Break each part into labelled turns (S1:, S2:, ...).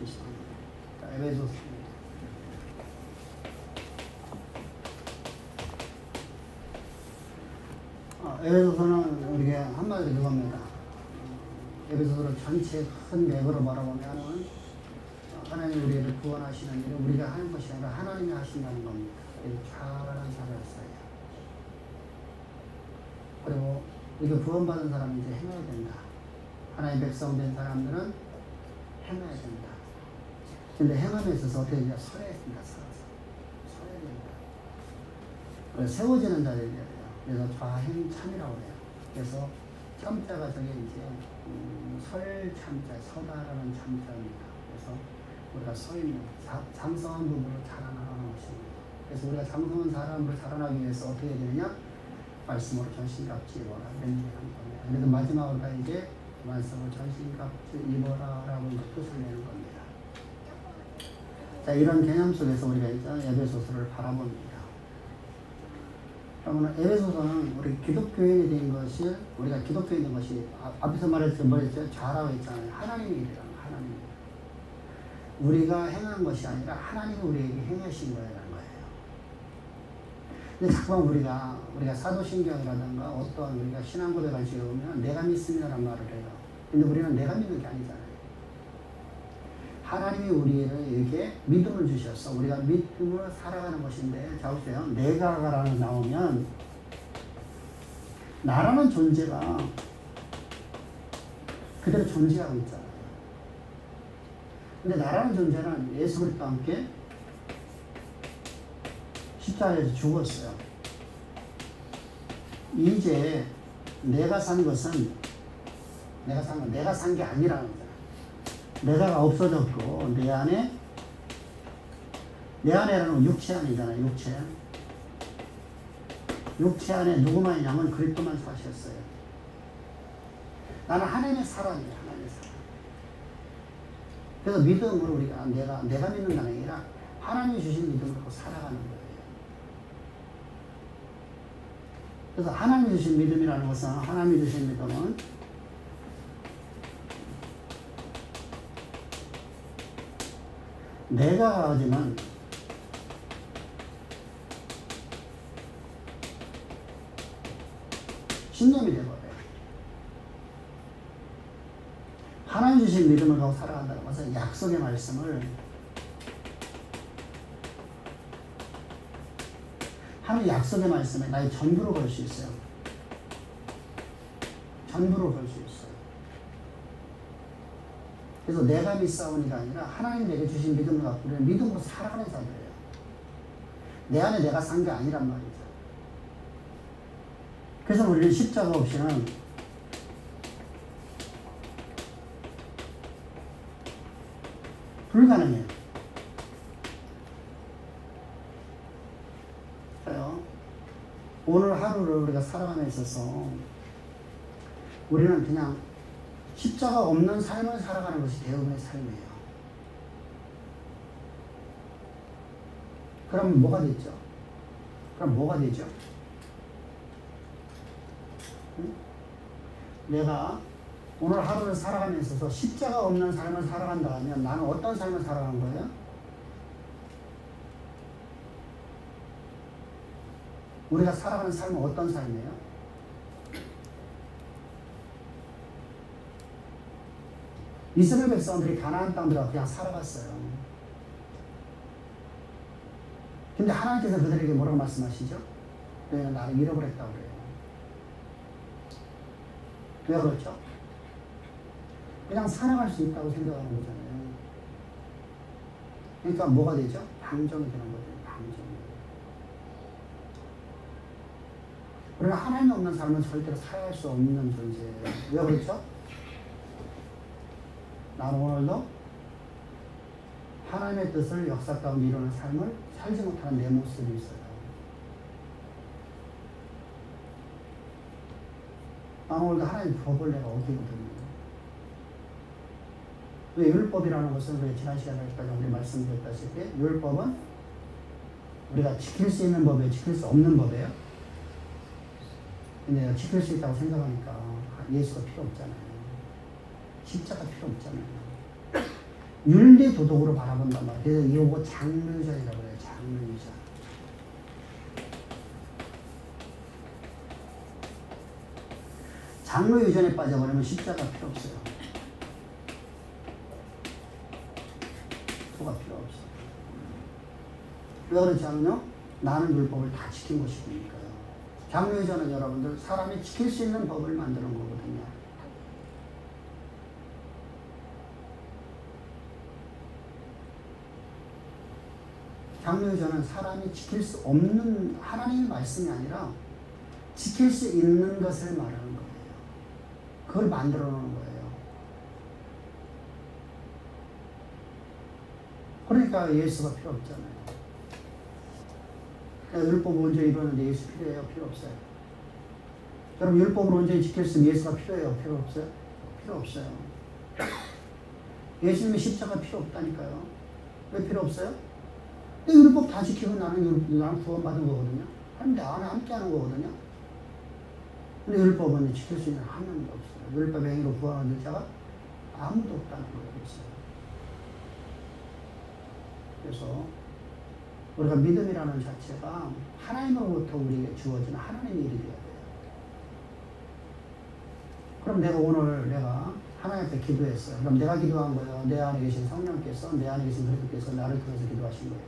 S1: 자, 에베소서. 에베소서는 우리가 한마디로 이겁니다. 에베소서를 전체 큰 맥으로 바라보면은 하나님 우리를 구원하시는 일은 우리가 하는 것이 아니라 하나님이 하신다는 겁니다. 잘하는 사람이었어요. 그리고 우리가 구원받은 사람은 이제 행해야 된다. 하나님 백성 된 사람들은 행해야 된다. 근데 행함에 있어서 어떻게 되냐? 서야 된다. 서야 된다. 그래서 세워지는 자리를 해야 돼요. 그래서 좌행 참이라고 해요. 그래서 참자가 저게 이제 설 참자, 서다라는 참자입니다. 그래서 우리가 서 있는 장성한 부분으로 자라나가는 것입니다. 그래서 우리가 장성한 사람으로 자라나기 위해서 어떻게 해야 되느냐? 말씀으로 전신갑주 입어라. 맹세하는 겁니다. 그래서 마지막으로 이제 말씀으로 전신갑주 입어라라고 뜻을 내는 겁니다. 자, 이런 개념 속에서 우리가 이제 에베소서를 바라봅니다. 그러면 에베소서는 우리 기독교인이 된 것이, 우리가 기독교인이 된 것이, 앞에서 말했던 뭐였죠? 좌라고 했잖아요. 하나님의 일이라는 하나님. 우리가 행한 것이 아니라 하나님이 우리에게 행하신 거라는 거예요. 근데 자꾸만 우리가 사도신경이라든가 어떠한 우리가 신앙 고백을 지어보면 내가 믿습니다라는 말을 해요. 근데 우리는 내가 믿는 게 아니잖아요. 하나님이 우리에게 믿음을 주셔서 우리가 믿음으로 살아가는 것인데, 자 보세요. 내가라는 나오면 나라는 존재가 그대로 존재하고 있잖아요. 근데 나라는 존재는 예수 그리스도와 함께 십자가에서 죽었어요. 이제 내가 산 것은 내가 산 게 아니라는 거잖아요. 내가가 없어졌고 내 안에라는 건 육체 안이잖아요. 육체 안에 누구만 있냐면 그리스도만 사셨어요. 나는 하나님의 사람이에요. 하나님의 사람. 그래서 믿음으로 우리가 내가 믿는다는 게 아니라 하나님이 주신 믿음으로 살아가는 거예요. 그래서 하나님이 주신 믿음이라는 것은, 하나님이 주신 믿음은 내가 가지면 신념이 되어버려요. 하나님 주신 믿음을 가지고 살아간다는 것은 약속의 말씀을, 하나님 약속의 말씀에 나의 전부로 걸 수 있어요. 전부로 걸 수 있어요. 그래서 내가 믿사오니가 아니라 하나님 내게 주신 믿음을 갖고 우리는 믿음으로 살아가는 자들이에요. 내 안에 내가 산 게 아니란 말이죠. 그래서 우리는 십자가 없이는 불가능해요. 오늘 하루를 우리가 살아감에 있어서 우리는 그냥 십자가 없는 삶을 살아가는 것이 대부분의 삶이에요. 그럼 뭐가 되죠? 응? 내가 오늘 하루를 살아감에 있어서 십자가 없는 삶을 살아간다 하면 나는 어떤 삶을 살아가는 거예요? 우리가 살아가는 삶은 어떤 삶이에요? 이스라엘 백성들이 가나안 땅 들어가 그냥 살아갔어요. 근데 하나님께서 그들에게 뭐라고 말씀하시죠? 너희는 나를 잃어버렸다고 그래요. 왜 그렇죠? 그냥 살아갈 수 있다고 생각하는 거잖아요. 그러니까 뭐가 되죠? 방종이 되는 거죠. 방종. 우리가 하나님 없는 삶은 절대로 살아갈 수 없는 존재예요. 왜 그렇죠? 나는 오늘도 하나님의 뜻을 역사 가운데 이루는 삶을 살지 못하는 내 모습이 있어요. 나는 오늘도 하나님의 법을 내가 어기거든요. 왜 율법이라는 것은 우리 지난 시간에까지 우리 말씀드렸다시피 율법은 우리가 지킬 수 있는 법이에요, 지킬 수 없는 법이에요. 근데 지킬 수 있다고 생각하니까 예수가 필요 없잖아요. 십자가 필요 없잖아요. 윤리 도덕으로 바라본단 말이에요. 그래서 이거 뭐 장르유전이라고 해요. 장르유전. 장르유전에 빠져버리면 십자가 필요 없어요. 도가 필요 없어요. 왜 그렇지 않으요? 나는 율법을 다 지킨 것이니까요. 장르유전은 여러분들 사람이 지킬 수 있는 법을 만드는 거거든요. 장르유전은 사람이 지킬 수 없는 하나님의 말씀이 아니라 지킬 수 있는 것을 말하는 거예요. 그걸 만들어 놓는 거예요. 그러니까 예수가 필요 없잖아요. 율법을 온전히 이루는데 예수 필요해요? 필요 없어요? 여러분 율법을 온전히 지킬 수 있는 예수가 필요해요? 필요 없어요? 필요 없어요. 예수님의 십자가 필요 없다니까요. 왜 필요 없어요? 율법 다 지키고 나는 구원받은 거거든요. 하나님 내 안에 함께 하는 거거든요. 근데 율법은 지킬 수 있는 한 명도 없어요. 율법의 행위로 구원받는 자가 아무도 없다는 거예요. 그래서 우리가 믿음이라는 자체가 하나님으로부터 우리에게 주어지는 하나님의 일이 되어야 돼요. 그럼 내가 오늘 하나님 앞에 기도했어요. 그럼 내가 기도한 거예요. 내 안에 계신 성령께서, 내 안에 계신 그리스도께서 나를 통해서 기도하신 거예요.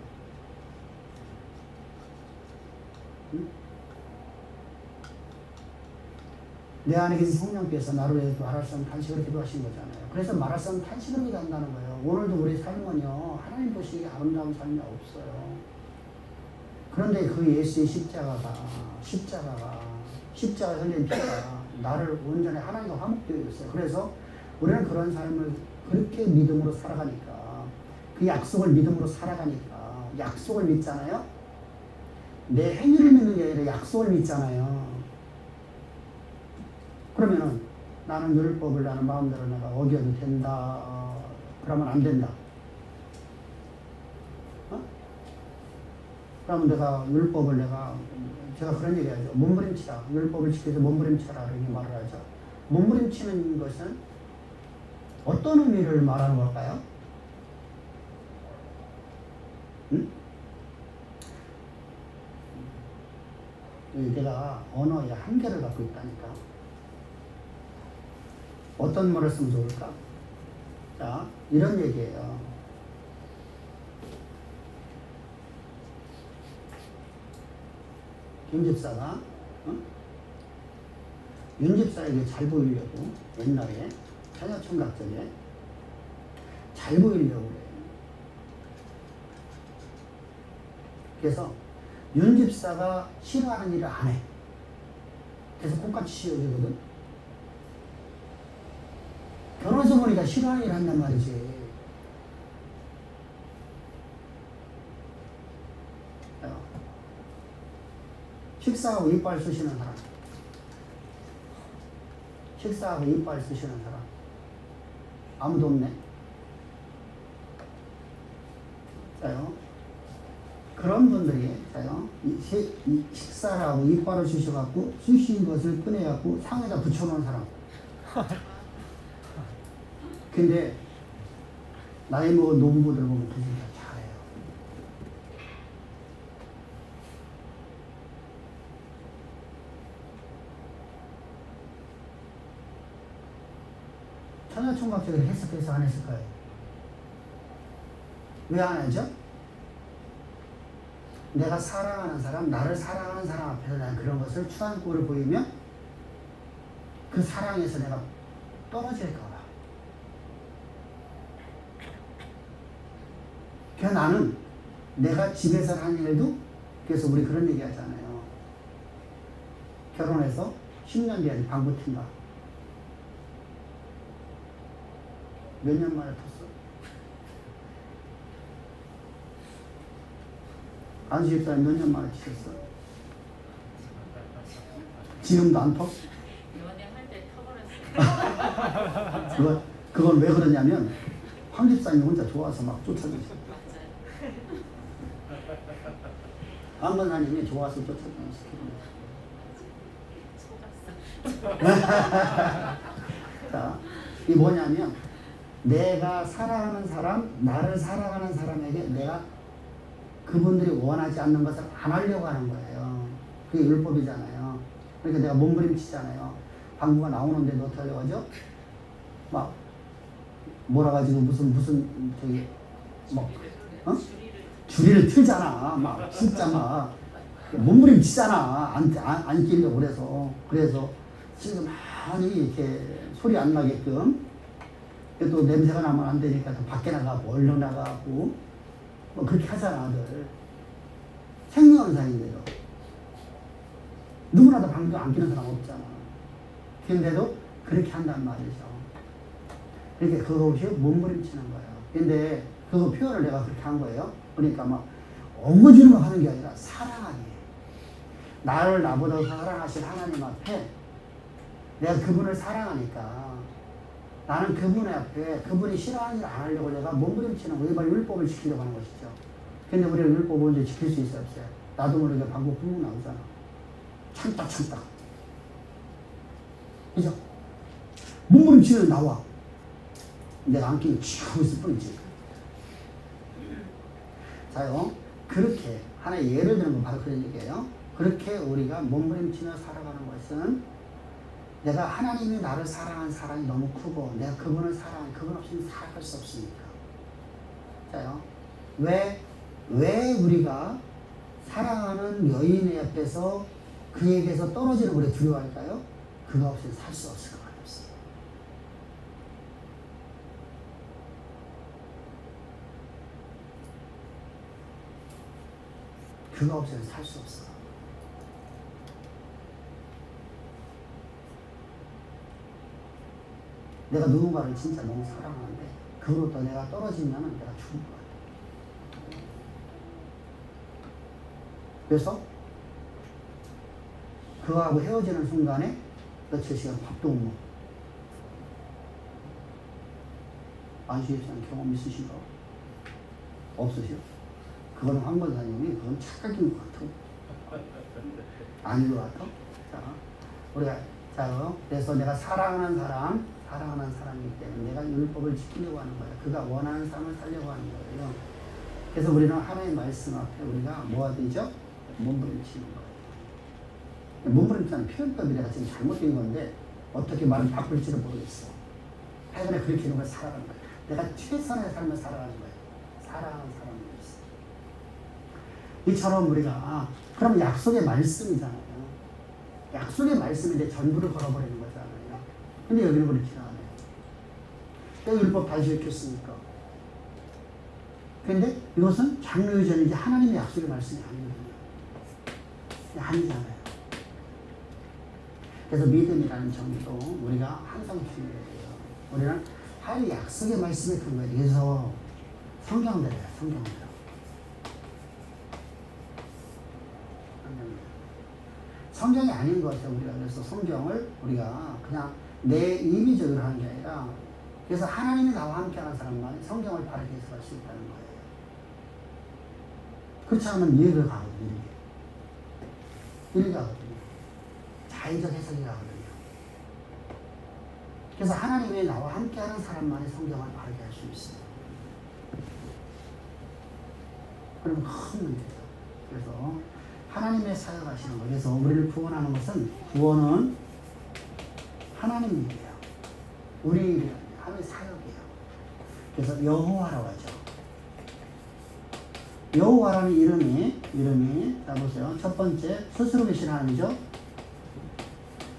S1: 응? 내 안에 계신 성령께서 나를 위해서 말할 수 없는 탄식으로 기도하신 거잖아요. 그래서 말할 수 없는 탄식으로 기도한다는 거예요. 오늘도 우리 삶은요, 하나님 보시기에 아름다운 삶이 없어요. 그런데 그 예수의 십자가에 흘린 피가 나를 온전히 하나님과 화목되게 했어요. 그래서 우리는 그런 삶을 그렇게 믿음으로 살아가니까, 그 약속을 믿음으로 살아가니까, 약속을 믿잖아요? 내 행위를 믿는 게 아니라 약속을 믿잖아요. 그러면은 나는 율법을 나는 마음대로 내가 어겨도 된다. 그러면 안 된다. 어? 그러면 제가 그런 얘기 하죠. 몸부림치라. 율법을 지켜서 몸부림치라. 이렇게 말을 하죠. 몸부림치는 것은 어떤 의미를 말하는 걸까요? 응? 내가 언어의 한계를 갖고 있다니까. 어떤 말을 쓰면 좋을까? 자, 이런 얘기예요. 김집사가 윤집사에게 잘 보이려고 옛날에 천하총각전에 잘 보이려고 그래요. 그래서 윤집사가 싫어하는 일을 안 해. 그래서 콩깍지 씌워주거든. 결혼해서 보니까 싫어하는 일을 한단 말이지. 식사하고 이빨 쑤시는 사람. 식사하고 이빨 쑤시는 사람. 아무도 없네. 자요. 그런 분들이, 자요. 식사를 하고 이빨을 쑤셔갖고, 쑤신 것을 꺼내갖고 상에다 붙여놓은 사람. 근데, 나이 먹은 노부부들 보면 그 진짜 잘해요. 천하총각적으로 했을까요? 안 했을까요? 왜 안 하죠? 내가 사랑하는 사람, 나를 사랑하는 사람 앞에서 내가 그런 것을 추한 꼴을 보이면 그 사랑에서 내가 떨어질까 봐. 그래서 나는 내가 집에서 하는 일도, 그래서 우리 그런 얘기 하잖아요. 결혼해서 10년 뒤에 방구 튄다. 몇 년 만에 텄어? 안수 집사님 몇 년 만에 튀셨어? 지금도 안 터?
S2: 연애할 때 터버렸어요.
S1: 그건 왜 그러냐면 황 집사님이 혼자 좋아서 막 쫓아주세요. 안 권사님이 좋아서 쫓아주세요. 자, 이 뭐냐면 내가 사랑하는 사람, 나를 사랑하는 사람에게 내가 그분들이 원하지 않는 것을 안 하려고 하는 거예요. 그게 율법이잖아요. 그러니까 내가 몸부림치잖아요. 방구가 나오는데도 어떻게 하려고 하죠? 막 몰아가지고 무슨 저기 뭐 주리를 틀잖아. 막 진짜 막 몸부림치잖아. 안 끼려고 그래서 지금 많이 이렇게 소리 안 나게끔 또 냄새가 나면 안 되니까 또 밖에 나가고 얼른 나가고 뭐 그렇게 하잖아. 늘 생리현상인데도 누구나 다 방구 안 끼는 사람 없잖아. 근데도 그렇게 한단 말이죠. 그러니까 그것이 몸부림치는 거예요. 근데 그거 표현을 내가 그렇게 한 거예요. 그러니까 막 엉거주는 하는 게 아니라 사랑하기. 나를 나보다 사랑하신 하나님 앞에 내가 그분을 사랑하니까 나는 그분 앞에 그분이 싫어하는 일 안 하려고 내가 몸부림치는 거예요. 율법을 지키려고 하는 것이죠. 근데 우리가 율법을 언제 지킬 수 있어요? 없어요? 나도 모르게 방구 뿜고 나오잖아. 참다. 그죠? 몸부림치면 나와. 내가 안 끼고 쭉 하고 있을 뿐이지. 자요, 그렇게 하나의 예를 드는 건 바로 그런 얘기예요. 그렇게 우리가 몸부림치며 살아가는 것은 내가 하나님이 나를 사랑한 사랑이 너무 크고 내가 그분을 사랑한 그분 없이는 살아갈 수 없으니까. 자요, 왜 우리가 사랑하는 여인 옆에서 그에게서 떨어지는 걸 두려워할까요? 그가 없이는 살 수 없을 것 같습니다. 그가 없이는 살 수 없어. 내가 누군가를 진짜 너무 사랑하는데 그로부터 내가 떨어지면 내가 죽을 것 같아. 그래서 그하고 헤어지는 순간에 며칠 시간 밥도 못 먹어. 안수입사는 경험 있으신가? 없으시요? 그거는 황 권사님이 그건 착각인 것 같아. 아닌 것 같아. 자, 우리가 그래서 내가 사랑하는 사람이기 때문에 내가 율법을 지키려고 하는 거예요. 그가 원하는 삶을 살려고 하는 거예요. 그래서 우리는 하나님의 말씀 앞에 우리가 뭐가 되죠? 몸부림치는 거예요. 몸부림치는 표현법이 내가 지금 잘못된 건데 어떻게 말을 바꿀지를 모르겠어. 하여간에 그렇게 있는 걸 살아가는 거예요. 내가 최선의 삶을 살아가는 거예요. 사랑하는 사람을 위해서. 이처럼 우리가 그럼 약속의 말씀이잖아요. 약속의 말씀인데 전부를 걸어버리는 거잖아요. 근데 여기는 그렇지 않아요. 왜 율법 다 지켰습니까? 근데 이것은 장로유전이지 하나님의 약속의 말씀이 아니잖아요. 그래서 믿음이라는 정의도 우리가 항상 중요해야 돼요. 우리는 하나님의 약속의 말씀에 근거해. 그래서 성경대로야, 성경대로. 성경이 아닌 것이죠. 우리가 그래서 성경을 우리가 그냥 내 임의적으로 하는 게 아니라 그래서 하나님이 나와 함께하는 사람만 성경을 바르게 해석할 수 있다는 거예요. 그렇지 않으면 이해가 가거든요. 이해가 가거든요. 자의적 해석이 가거든요. 그래서 하나님이 나와 함께하는 사람만이 성경을 바르게 할 수 있어요. 그럼 큰 문제죠. 그래서 하나님의 사역하시는 거예요. 그래서 우리를 구원하는 것은 구원은 하나님 일이에요. 우리 일이 하나님의 사역이에요. 그래서 여호와라고 하죠. 여호와라는 이름이 자 보세요. 첫 번째 스스로 계신 하나님이죠.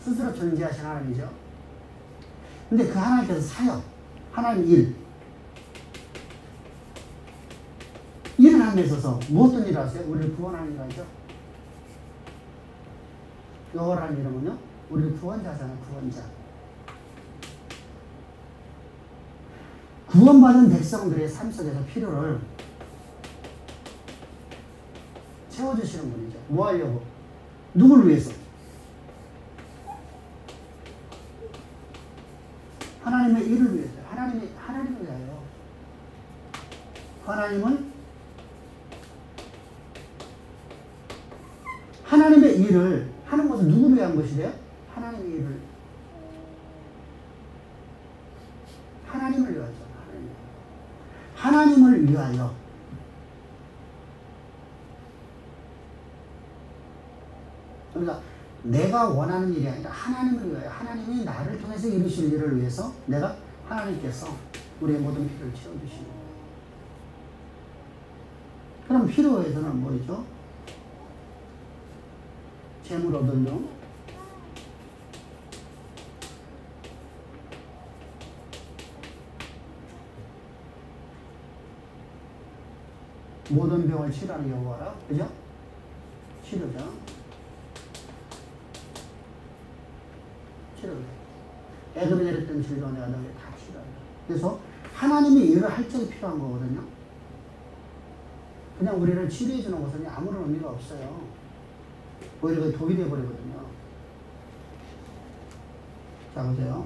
S1: 스스로 존재하신 하나님이죠. 근데 그 하나님께서 사역, 하나님 일을 함에 있어서 무엇을 일을 하세요? 우리를 구원하는 일을 하죠. 여호와라는 이름은요, 우리를 구원자잖아요, 구원자. 구원받은 백성들의 삶 속에서 필요를 채워주시는 분이죠. 뭐 하려고? 누구를 위해서? 하나님의 일을 위해서. 하나님을 위하여. 하나님의 일을 하는 것은 누구를 위한 것이래요? 하나님의 일을. 하나님을 위하죠. 위하여. 그러니까 내가 원하는 일이 아니라 하나님을 위하여, 하나님이 나를 통해서 이루실 일을 위해서 내가 하나님께서 우리의 모든 필요를 채워주시는 거예요. 그럼 필요에서는 뭐죠? 재물 얻을 용, 모든 병을 치료하는 여호와라. 그죠? 치료죠. 치료죠. 애굽에 내렸던 질병 내가 너희 다 치료한다. 그래서 하나님이 일을 할 적이 필요한 거거든요. 그냥 우리를 치료해 주는 것은 아무런 의미가 없어요. 오히려 그게 독이 되어버리거든요. 자, 보세요.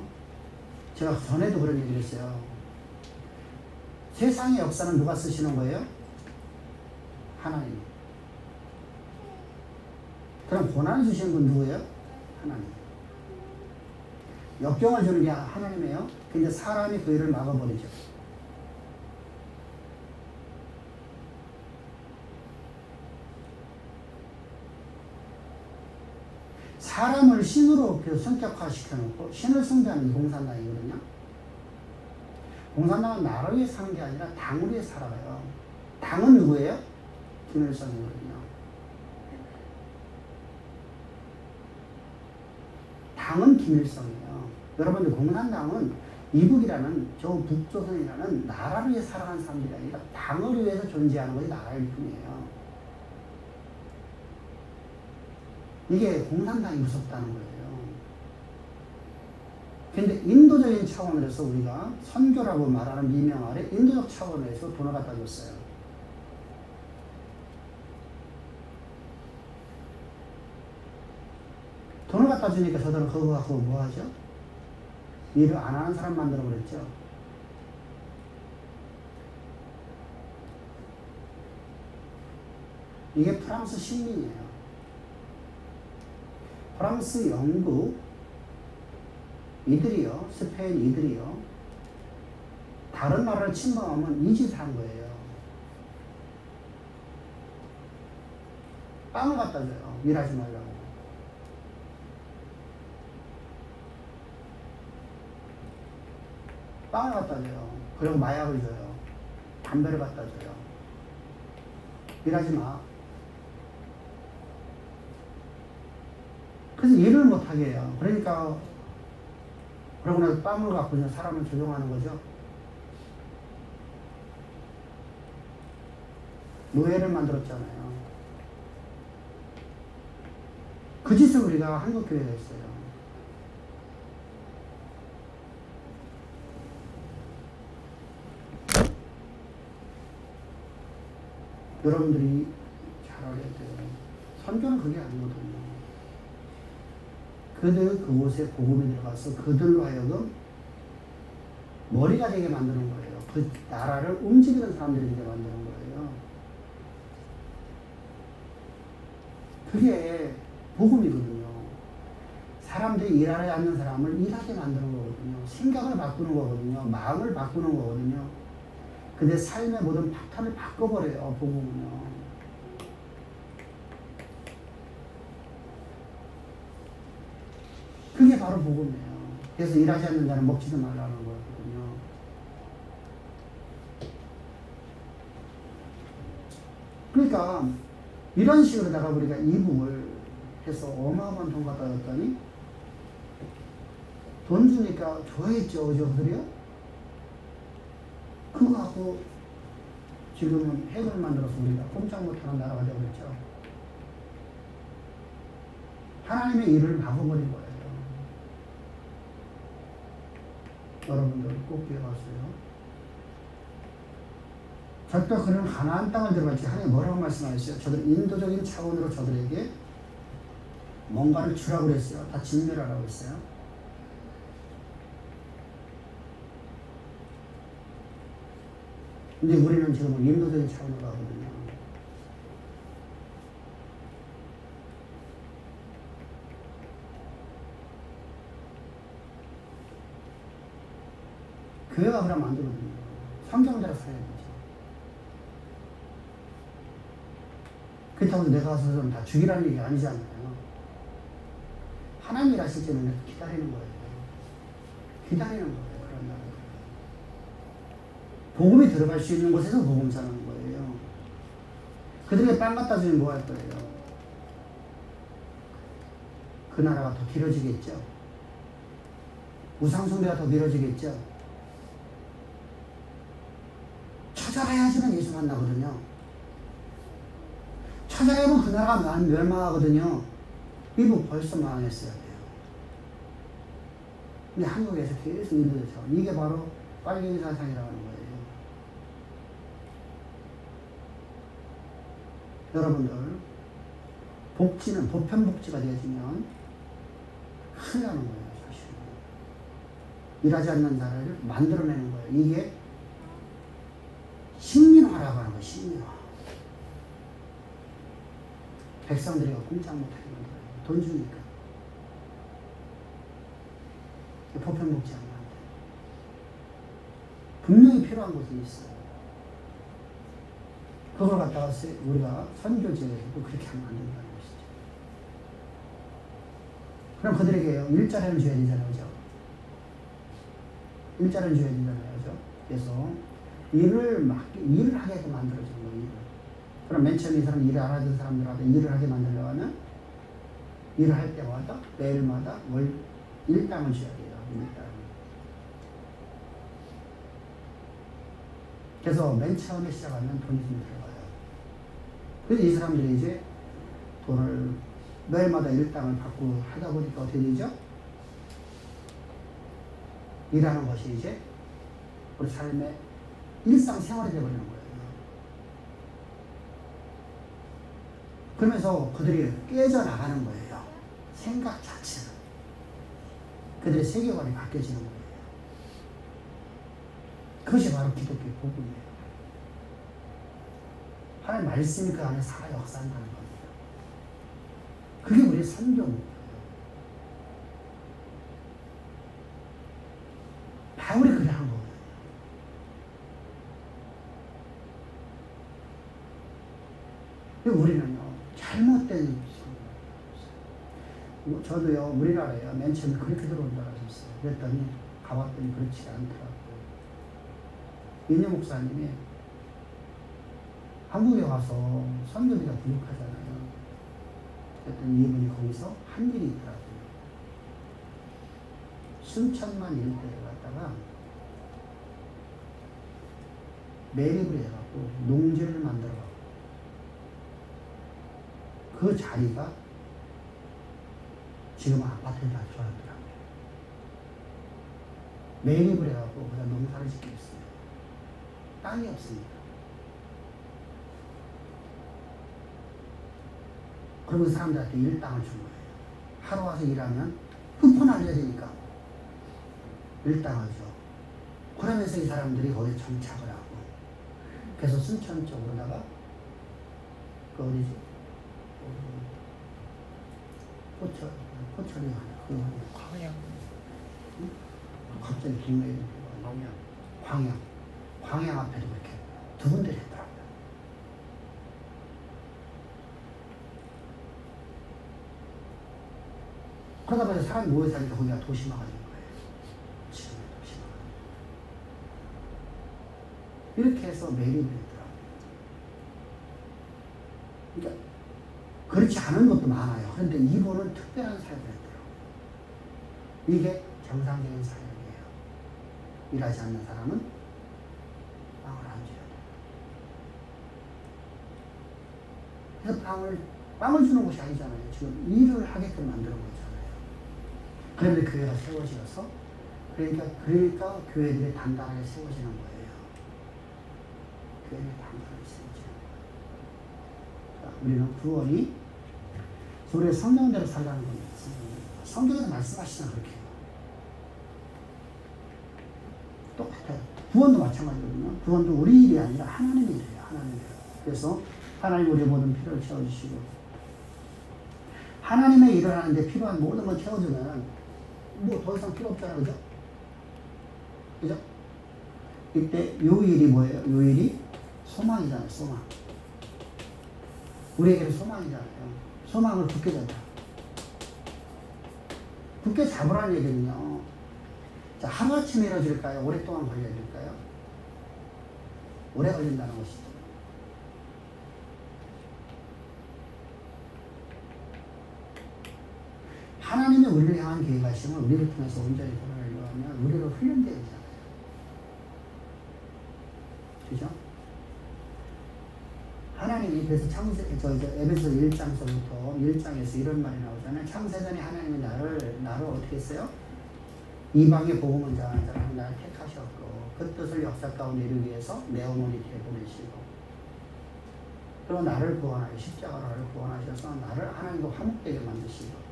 S1: 제가 전에도 그런 얘기를 했어요. 세상의 역사는 누가 쓰시는 거예요? 하나님. 그럼 고난을 주시는 분 누구예요? 하나님. 역경을 주는 게 하나님이에요. 근데 사람이 그 일을 막아버리죠. 사람을 신으로 성격화 시켜놓고 신을 숭배하는 게 공산당이거든요. 공산당은 나를 위해 사는 게 아니라 당을 위해 살아가요. 당은 누구예요? 김일성이거든요. 당은 김일성이에요. 여러분들 공산당은 이북이라는 저 북조선이라는 나라를 위해 살아가는 사람들이 아니라 당을 위해서 존재하는 것이 나라일 뿐이에요. 이게 공산당이 무섭다는 거예요. 근데 인도적인 차원에서 우리가 선교라고 말하는 미명 아래 인도적 차원에서 돈을 갖다 줬어요. 돈을 갖다 주니까 저들은 그거 갖고 뭐 하죠? 일을 안 하는 사람 만들어 버렸죠. 이게 프랑스 식민이에요. 프랑스, 영국, 이들이요, 스페인 이들이요, 다른 나라를 침범하면 이 짓을 한 거예요. 빵을 갖다 줘요. 일하지 말라고. 빵을 갖다 줘요. 그리고 마약을 줘요. 담배를 갖다 줘요. 일하지 마. 그래서 일을 못하게 해요. 그러니까 그러고 나서 빵을 갖고 그냥 사람을 조종하는 거죠. 노예를 만들었잖아요. 그 짓을 우리가 한국교회가 했어요. 여러분들이 잘 알아야 돼요. 선교는 그게 아니거든요. 그곳에 복음이 들어가서 그들로 하여금 머리가 되게 만드는 거예요. 그 나라를 움직이는 사람들이 되게 만드는 거예요. 그게 복음이거든요. 사람들이 일하지 않는 사람을 일하게 만드는 거거든요. 생각을 바꾸는 거거든요. 마음을 바꾸는 거거든요. 근데 삶의 모든 패턴을 바꿔버려요. 복음은요. 그게 바로 복음이에요. 그래서 일하지 않는 자는 먹지도 말라는 거거든요. 그러니까 이런 식으로다가 우리가 이북을 해서 어마어마한 돈 갖다 줬더니 돈 주니까 좋아했죠. 저들이요? 그거 갖고 지금은 핵을 만들어서 우리가 꼼짝 못하는 나라가 되어버렸죠. 하나님의 일을 막아버린 거예요. 여러분들 꼭 기억하세요. 절대 그런 가나안 땅을 들어갈지 하나님 뭐라고 말씀하셨어요? 저들 인도적인 차원으로 저들에게 뭔가를 주라고 그랬어요. 다 진멸하라고 했어요. 근데 우리는 지금 인도적인 차원으로 가거든요. 교회가 그러면 안 되거든요. 성경대로 살아야 되죠. 그렇다고 내가 가서 좀 다 죽이라는 얘기 아니잖아요. 하나님 일하실 때는 기다리는 거예요. 기다리는 거예요. 그런 날은. 복음이 들어갈 수 있는 곳에서 복음 전하는 거예요. 그들에게 빵 갖다 주면 뭐 할 거예요? 그 나라가 더 길어지겠죠. 우상숭배가 더 길어지겠죠. 찾아가야지만 예수 만나거든요. 찾아가면 그 나라가 멸망하거든요. 미국 벌써 망했어야 돼요. 근데 한국에서 계속 인도에서 이게 바로 빨갱이 사상이라고 하는 거예요. 여러분들 복지는 보편복지가 되어지면 큰일 나는 거예요. 사실은. 일하지 않는 자를 만들어내는 거예요. 이게 식민화라고 하는 거예요. 식민화. 백성들이 공장 못하게 만들어요. 돈 주니까. 보편복지 하면 안 돼요. 분명히 필요한 곳이 있어요. 그걸 갖다가 우리가 선교지에서도 그렇게 하면 안 된다는 것이죠. 그럼 그들에게 일자리를 줘야 되잖아요. 그죠? 일자리를 줘야 되잖아요. 그죠? 그래서 일을 하게끔 만들어주는 거예요. 그럼 맨 처음에 이 사람 일을 안 하던 사람들한테 일을 하게 만들려고 하면 일을 할 때마다 매일마다 일당을 줘야 돼요. 일당. 그래서 맨 처음에 시작하면 돈이 좀 들어가요. 그래서 이 사람들이 이제 돈을 매일마다 일당을 받고 하다 보니까 어떻게 되죠? 일하는 것이 이제 우리 삶의 일상생활이 되어버리는 거예요. 그러면서 그들이 깨져나가는 거예요. 생각 자체는. 그들의 세계관이 바뀌어지는 거예요. 그것이 바로 기독교의 복음이에요. 하나님 말씀이 그 안에 살아 역사한다는 겁니다. 그게 우리의 선교입니다. 바울이 그래 한 거예요. 우리는요, 잘못된, 저도요, 우리나라에요, 맨 처음에 그렇게 들어온 줄 알았어요. 그랬더니, 가봤더니 그렇지 않더라고요. 인내 목사님이 한국에 와서 선교비가 부족하잖아요. 그랬더니 이분이 거기서 한 일이 있더라고요. 순천만 일대를 갖다가 매립을 해갖고 농지를 만들어갖고 그 자리가 지금 아파트를 다 줘놨더라고요. 매립을 해갖고 그냥 농사를 짓고 있어요. 땅이 없습니다. 그리고 그 사람들한테 일당을 준 거예요. 하루 와서 일하면 흠포 날려야 되니까 일당을 줘. 그러면서 이 사람들이 거기에 정착을 하고, 그래서 순천 쪽으로다가 그 어디지? 포천이 하나,
S2: 광양.
S1: 응? 갑자기 김해에 광양 앞에도 그렇게 두 군데를 했더라고요. 그러다 보니 사람이 모여 사니까 거기가 도시화가 된 거예요. 지금의 도시화가. 이렇게 해서 매립을 했더라고요. 그러니까 그렇지 않은 것도 많아요. 그런데 이분은 특별한 사역을 했더라고요. 이게 정상적인 사역이에요. 일하지 않는 사람은 빵을 안 줘야 돼요. 그래서 빵을 주는 것이 아니잖아요. 지금 일을 하게끔 만드는 거잖아요. 그런데 교회가 세워지어서, 그러니까 교회들이 단단하게 세워지는 거예요. 교회가 단단하게 세워지는 거예요. 자, 우리는 구원이 우리의 성경대로 살라는 겁니다. 성경에서 말씀하시잖아요. 그렇게. 똑같아요. 구원도 마찬가지거든요. 구원도 우리 일이 아니라 하나님의 일이에요. 하나님의 일. 그래서 하나님 우리의 모든 필요를 채워주시고, 하나님의 일을 하는데 필요한 모든 걸 채워주면 뭐 더 이상 필요 없잖아요. 그죠? 그죠? 이때 요 일이 뭐예요? 요 일이 소망이잖아요. 소망. 우리에게는 소망이잖아요. 소망을 굳게 잡아. 굳게 잡으라는 얘기는요. 자, 하루아침에 이루어질까요? 오랫동안 걸려질까요? 오래 걸린다는 것이죠. 하나님의 우리를 향한 계획하심을 우리를 통해서 온전히 드러내려 하면 우리로 훈련되어야 되잖아요. 그죠? 하나님이 그래서 에베소 1장서부터 1장에서 이런 말이 나오잖아요. 창세전에 하나님이 나를 어떻게 했어요? 이방의 복음을 전하는 자를 나를 택하셨고 그 뜻을 역사 가운데 이루기 위해서 내 어머니 뒤에 보내시고 그리고 나를 구원하여 십자가로 나를 구원하셔서 나를 하나님과 화목되게 만드시고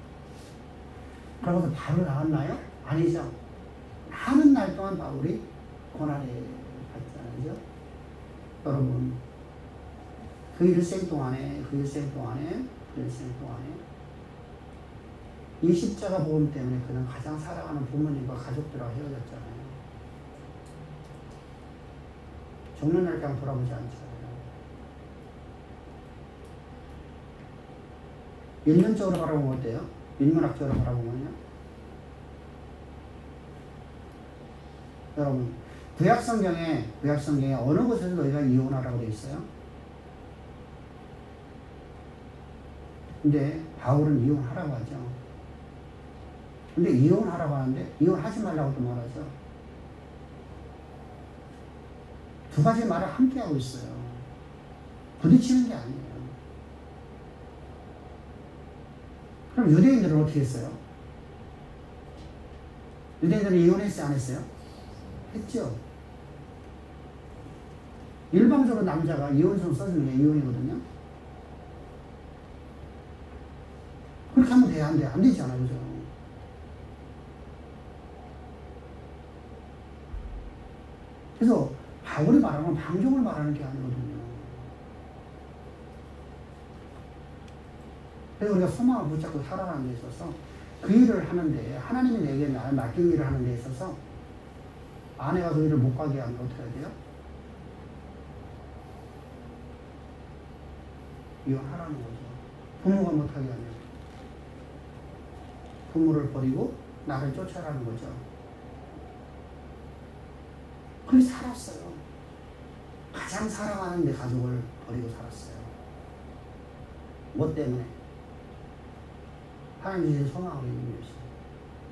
S1: 그러고서 바로 나왔나요? 아니죠. 많은 날 동안 바울이 고난에 받잖아요. 여러분 그 일생 동안에 이 십자가 복음 때문에 그는 가장 사랑하는 부모님과 가족들하고 헤어졌잖아요. 죽는 날 그냥 돌아보지 않잖아요. 인문적으로 바라보면 어때요? 인문학적으로 바라보면요. 여러분 구약성경에 어느 곳에서 너희가 이혼하라고 되어 있어요? 근데 바울은 이혼하라고 하죠. 근데 이혼하라고 하는데 이혼하지 말라고 또 말하죠. 두 가지 말을 함께 하고 있어요. 부딪히는 게 아니에요. 그럼 유대인들은 어떻게 했어요? 유대인들은 이혼했어요? 안 했어요? 했죠. 일방적으로 남자가 이혼서 써주는 게 이혼이거든요. 그렇게 하면 돼요? 안 돼요? 안 되잖아요. 그죠? 그래서 바울이 말하는 건 방종을 말하는 게 아니거든요. 그래서 우리가 소망을 붙잡고 살아가는 데 있어서 그 일을 하는데 하나님이 내게 맡긴 일을 하는 데 있어서 아내가 그 일을 못 가게 하면 어떻게 해야 돼요? 이혼하라는 거죠. 부모가 못하게 하면 부모를 버리고 나를 쫓아가는 거죠. 그렇게 살았어요. 가장 사랑하는 내 가족을 버리고 살았어요. 뭐 때문에? 하나님 주신 소망을 이루기 위해서.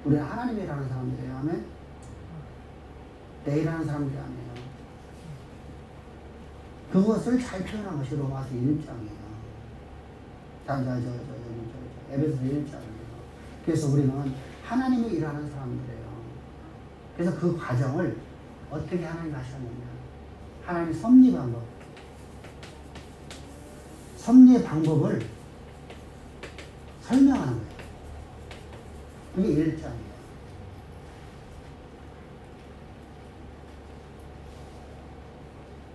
S1: 우리는 하나님이라는 사람들이에요. 아멘? 내일하는 사람들이 아니에요. 그것을 잘 표현한 것이 로마서 1장이에요. 에베소 1장이에요. 그래서 우리는 하나님이 일하는 사람들이에요. 그래서 그 과정을 어떻게 하나님 하셨느냐. 하나님 섭리 방법. 섭리의 방법을 설명하는 거예요. 그게 1장이에요.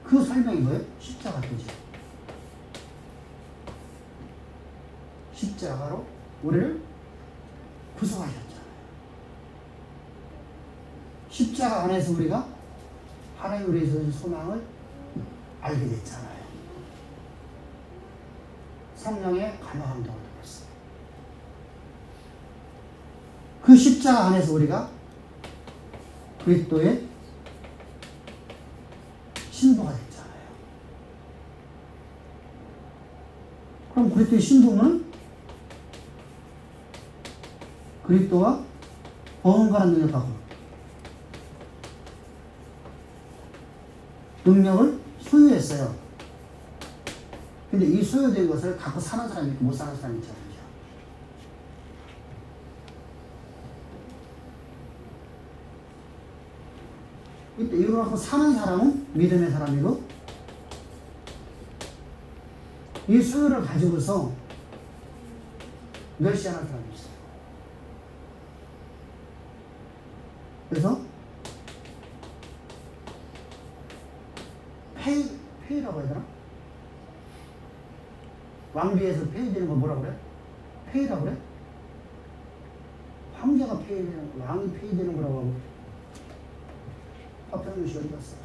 S1: 그 설명이 뭐예요? 십자가 도지. 십자가로 우리를 구속하셨잖아요. 십자가 안에서 우리가 하나님 우리에 주신 소망을 알게 됐잖아요. 성령의 감화감동을 받았어요. 그 십자가 안에서 우리가 그리스도의 신부가 됐잖아요. 그럼 그리스도의 신부는 그리스도와 보험과는 능력을 소유했어요. 근데 이 소유된 것을 갖고 사는 사람이 있고 못 사는 사람이 있잖아요. 이때 이걸 갖고 사는 사람은 믿음의 사람이고 이 소유를 가지고서 멸시하는 사람이 있어요. 그래서 페이라고 해야 되나? 왕비에서 페이되는 거 뭐라 그래? 페이라고 그래? 황제가 페이되는 거, 왕이 페이되는 거라고 하고. 화평유 씨 어디 갔어?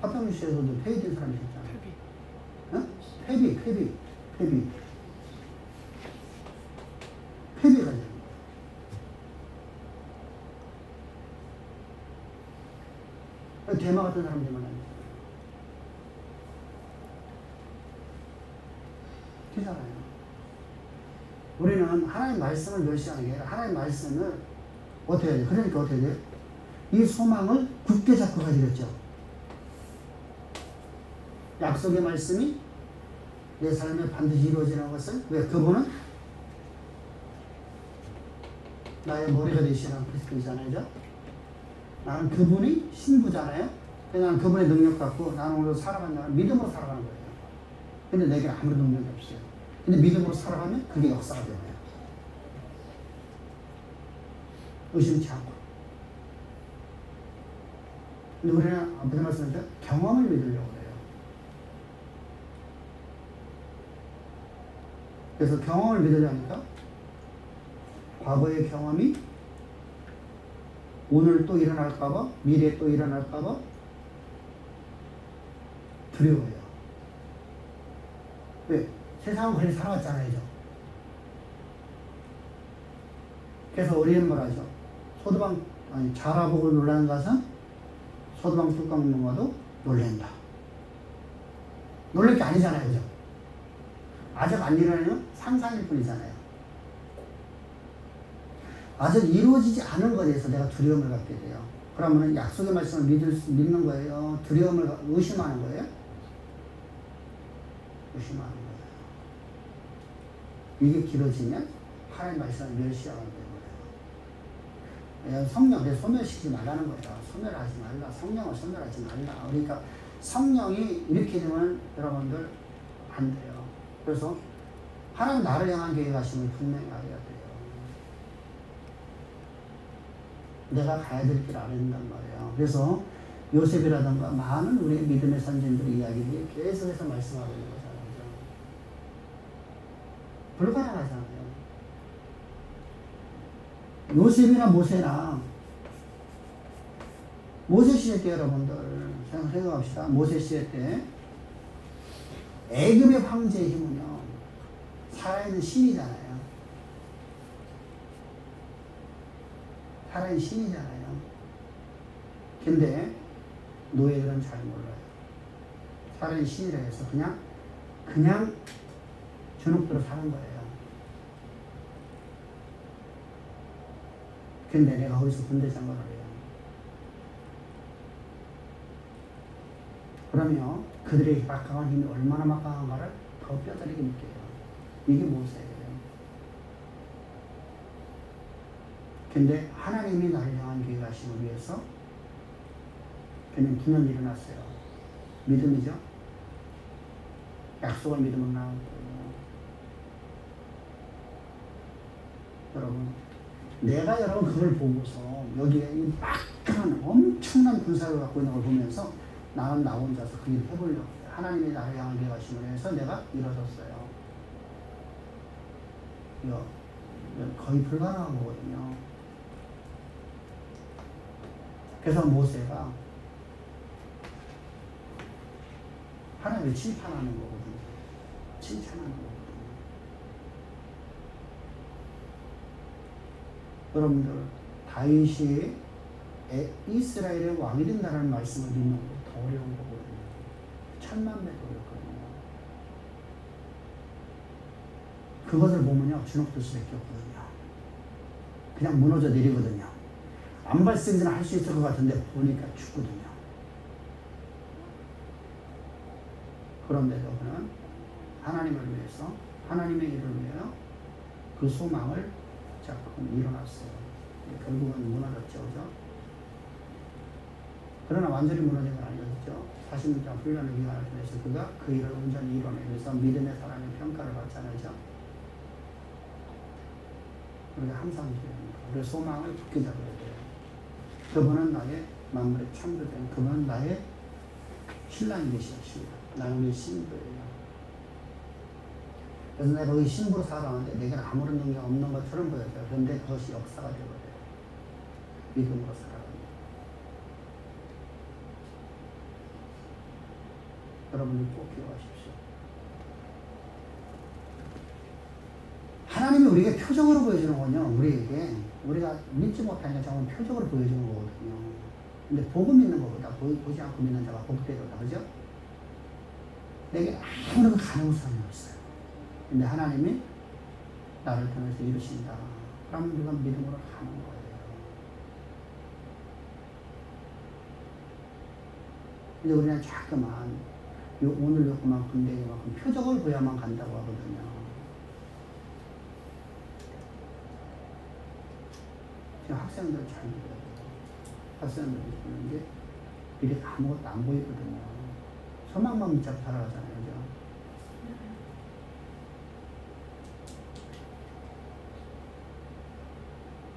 S1: 화평유 씨에서도 페이된 사람이 있었잖아요. 어? 회비가 되는 거예요. 대마 같은 사람들만 합니다. 그렇잖아요. 우리는 하나님 말씀을 멸시하는 게 아니라 하나님 말씀을 어떻게 해야 돼? 그러니까 어떻게 해야 돼? 이 소망을 굳게 잡고 가야겠죠. 약속의 말씀이 내 삶에 반드시 이루어지는 것은 왜? 그분은 나의 머리가 되시는 그리스도잖아요. 나는 그분이 신부잖아요. 나는 그분의 능력 갖고 나는 오늘 살아간다는 믿음으로 살아가는 거예요. 근데 내게 아무런 능력이 없어요. 근데 믿음으로 살아가면 그게 역사가 되는 거예요. 의심치 않고. 근데 우리는 무슨 말씀인데 경험을 믿으려고 해요. 그래서 경험을 믿으려니까 과거의 경험이 오늘 또 일어날까봐, 미래에 또 일어날까봐 두려워해요. 왜? 세상은 그렇게 살아왔잖아요. 그래서 우리는 뭐라죠? 자라보고 놀라는 것은 소두방 뚜껑 넘어도 놀란다. 놀랄 게 아니잖아요. 그죠? 아직 안 일어나는 상상일 뿐이잖아요. 아직 이루어지지 않은 것에 대해서 내가 두려움을 갖게 돼요. 그러면 약속의 말씀을 믿는 거예요? 두려움을 의심하는 거예요? 의심하는 거예요. 이게 길어지면 하나님 말씀을 멸시하게 되는 거예요. 성령을 소멸시키지 말라는 거예요. 소멸하지 말라. 성령을 소멸하지 말라. 그러니까 성령이 이렇게 되면 여러분들 안 돼요. 그래서 하나님 나를 향한 계획하심을 분명히 알아야 돼요. 내가 가야 될 길 알아야 된단 말이에요. 그래서 요셉이라든가 많은 우리 믿음의 선진들의 이야기들이 계속해서 말씀하고 있는 거잖아요. 불가능하잖아요. 요셉이나 모세나 모세 시대 때 여러분들 생각합시다. 모세 시대 때 애굽의 황제의 힘은요 살아있는 신이잖아요. 살아있는 신이잖아요. 근데 노예들은 잘 몰라요. 살아있는 신이라 해서 그냥 주눅들어 사는 거예요. 근데 내가 거기서 군대 장관을 해요. 그러면 그들의 막강한 힘이 얼마나 막강한가를 더 뼈저리게 느껴요. 이게 모세예요. 근데 하나님이 나를 향한 계획하심을 위해서 그는 9년 일어났어요. 믿음이죠? 약속을 믿음으로 나온 거예요. 여러분, 내가 여러분 그걸 보고서 여기에 이 막강한 엄청난 군사를 갖고 있는 걸 보면서 나는 나 혼자서 그 일을 해보려고 해요. 하나님이 나를 향한 계획하심을 위해서 내가 일어섰어요. 이거 거의 불가능한 거거든요. 그래서 모세가 하나님을 칭찬하는 거거든요. 칭찬하는 거거든요. 여러분들 다윗이 이스라엘의 왕이 된다는 말씀을 믿는 거 더 어려운 거거든요. 1000만 배도 어렵거든요. 그것을 보면요 주눅들 수밖에 없거든요. 그냥 무너져 내리거든요. 안 발생이나 할 수 있을 것 같은데 보니까 죽거든요. 그런데도 그는 하나님을 위해서 하나님의 일을 위하여 그 소망을 잡고 일어났어요. 결국은 무너졌죠. 그죠? 그러나 완전히 무너진 건 아니었죠. 40년 훈련의 기간을 통해서 그가 그 일을 온전히 이뤄내면서 믿음의 사람의 평가를 받잖아요. 우리가 항상 우리의 소망을 굳게 잡아야 돼요. 그분은 나의 만물의 창조된 그분은 나의 신랑이 되셨습니다. 나는 우리 신부예요. 그래서 내가 그 신부로 살아가는데 내게는 아무런 능력 없는 것처럼 보여져요. 그런데 그것이 역사가 되어버려요. 믿음으로 살아갑니다. 여러분이 꼭 기억하십시오. 하나님이 우리에게 표적으로 보여주는 거군요. 우리에게. 우리가 믿지 못하니까 정말 표적으로 보여주는 거거든요. 근데 복음 믿는 것보다 보지 않고 믿는 자가 복되도다. 그죠? 내게 아무런 가능성이 없어요. 근데 하나님이 나를 통해서 이루신다. 그러면 우리가 믿음으로 가는 거예요. 근데 우리는 자꾸만 오늘 요만큼 내일만큼 표적을 보야만 간다고 하거든요. 지금 학생들 잘 믿어야 돼요. 학생들이 보는 게 미래 아무것도 안 보이거든요. 소망만 붙잡고 살아가잖아요. 그죠?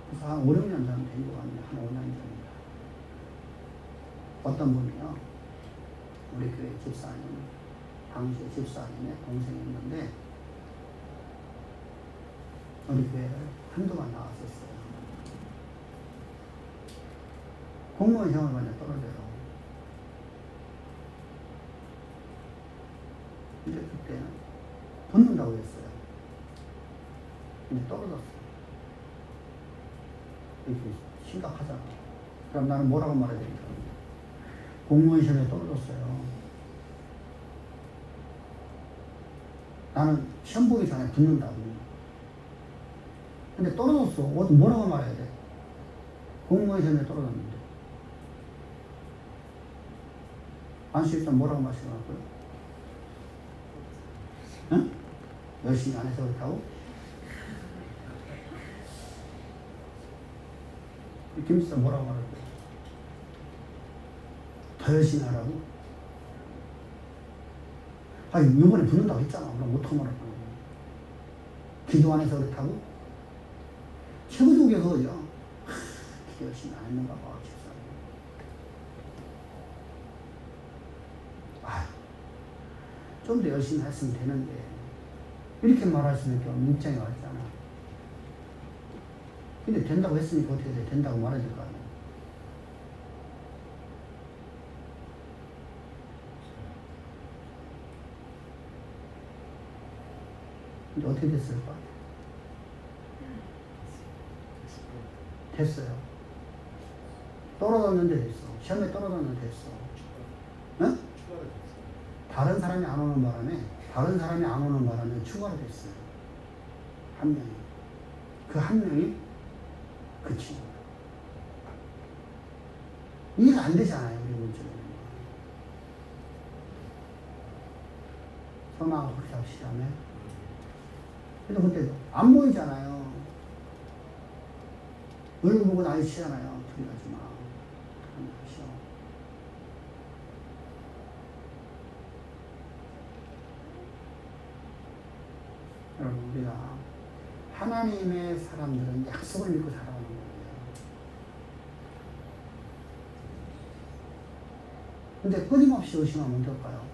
S1: 그래서 한 5, 6년 전 된 것 같네요. 한 5년 전입니다. 어떤 분이요. 우리 교회 집사님, 당시에 집사님의 동생이었는데 우리 교회를 한동안 나왔었어요. 공무원 시험을 먼저 떨어져요. 근데 그때는 붙는다고 했어요. 근데 떨어졌어요. 이게 심각하잖아. 그럼 나는 뭐라고 말해야 되니까. 공무원 시험에 떨어졌어요. 나는 시험 보기 전에 붙는다고. 근데 떨어졌어. 뭐라고 말해야 돼? 공무원 시험에 떨어졌는데. 안수일장 뭐라고 말씀하고요? 응? 열심히 안 해서 그렇다고? 김지사 뭐라고 말할 거야? 더 열심히 하라고? 아니, 이번에 붙는다고 했잖아. 그럼 어떻게 말할 거야? 기도 안 해서 그렇다고? 최고적인 게 그거죠. 기도 열심히 안 했는가 봐, 좀 더 열심히 했으면 되는데 이렇게 말할 수밖에 없는 입장에 왔잖아. 근데 된다고 했으니까 어떻게 돼? 된다고 말해야 될 거 아니야. 근데 어떻게 됐을까? 됐어요. 떨어졌는데 됐어. 시험에 떨어졌는데 됐어. 응? 다른 사람이 안 오는 바람에 추가로 됐어요. 한 명이. 그 한 명이 그 친구. 이해가 안 되잖아요, 우리 문제는. 소망을 그렇게 합시다며. 그래도 그때 안 보이잖아요. 얼굴 보고 나이 치잖아요. 틀리지 마. 하십시오. 여러분, 우리가 하나님의 사람들은 약속을 믿고 살아가는 거예요. 근데 끊임없이 의심하면 어떨까요?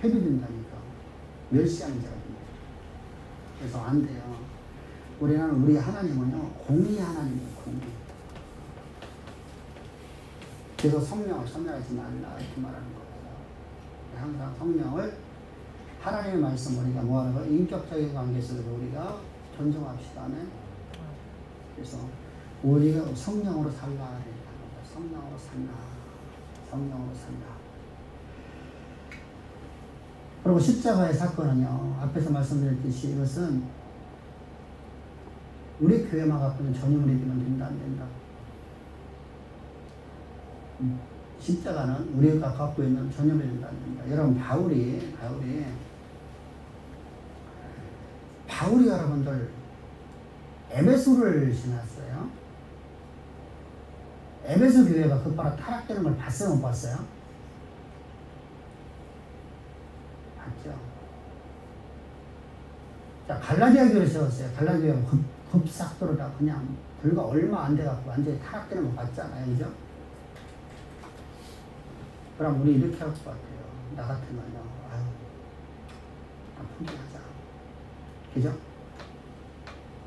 S1: 폐비된다니까. 멸시하는 자가 됩니다. 그래서 안 돼요. 우리 하나님은요, 공의 하나님이에요, 공의. 그래서 성령을 섬멸하지 말라, 이렇게 말하는 거예요. 항상 성령을, 하나님의 말씀 우리가 뭐하는 거예요? 인격적인 관계 속에서 우리가 존중합시다. 네? 그래서 우리가 성령으로 살라. 성령으로 산다. 성령으로 산다. 그리고 십자가의 사건은요, 앞에서 말씀드렸듯이 이것은 우리 교회만 갖고 있는 전유물이 되면 된다, 안 된다. 십자가는 우리가 갖고 있는 전유물이 된다, 안 된다. 여러분, 바울이 여러분들 에베소를 지났어요. 에베소 교회가 곧바로 타락되는 걸 봤어요, 못 봤어요? 봤죠. 자, 갈라디아 교회를 세웠어요. 갈라디아 교회가 급삭도로다 그냥 불과 얼마 안 돼갖고 완전히 타락되는 거 봤잖아요, 그죠? 그럼 우리 이렇게 할 것 같아요. 나 같으면요, 아유, 포기하자. 그죠?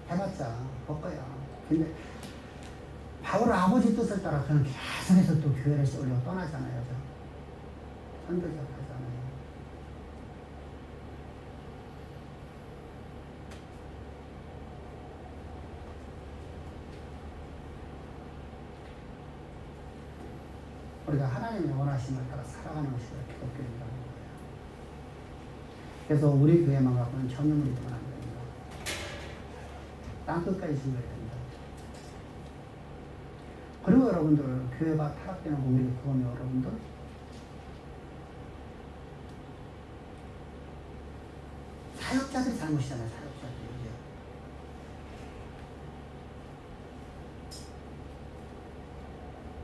S1: 해봤자 헛거야. 근데 바울 아버지 뜻을 따라 그는 계속해서 또 교회를 세우려고 떠나잖아요. 선교사를 하잖아요. 우리가 하나님의 원하심을 따라 살아가는 것이 기독교인이라는 거예요. 그래서 우리 교회만 갖고는 전유물이 되면 안 됩니다. 땅끝까지 증거해야 됩니다. 그리고 여러분들, 교회가 타락되는 고민이 그거면 여러분들, 사역자들이 잘못이잖아요, 사역자들이.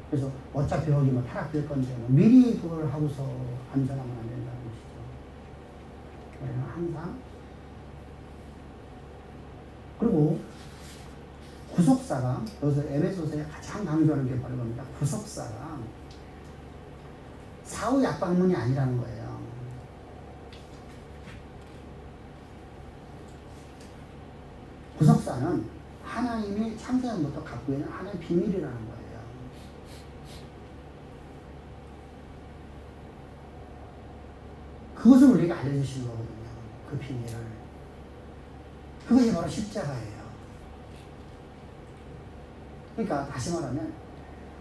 S1: 그래서 어차피 여기 뭐 타락될 건데, 뭐 미리 그걸 하고서 안전하면 안 된다는 것이죠. 우리는 항상, 그리고 구속사가, 여기서 에베소서에 가장 강조하는 게 바로 겁니다. 구속사가 사후 약방문이 아니라는 거예요. 구속사는 하나님이 창세전부터 갖고 있는 하나님의 비밀이라는 거예요. 그것을 우리에게 알려주신 거거든요. 그 비밀을. 그것이 바로 십자가예요. 그러니까 다시 말하면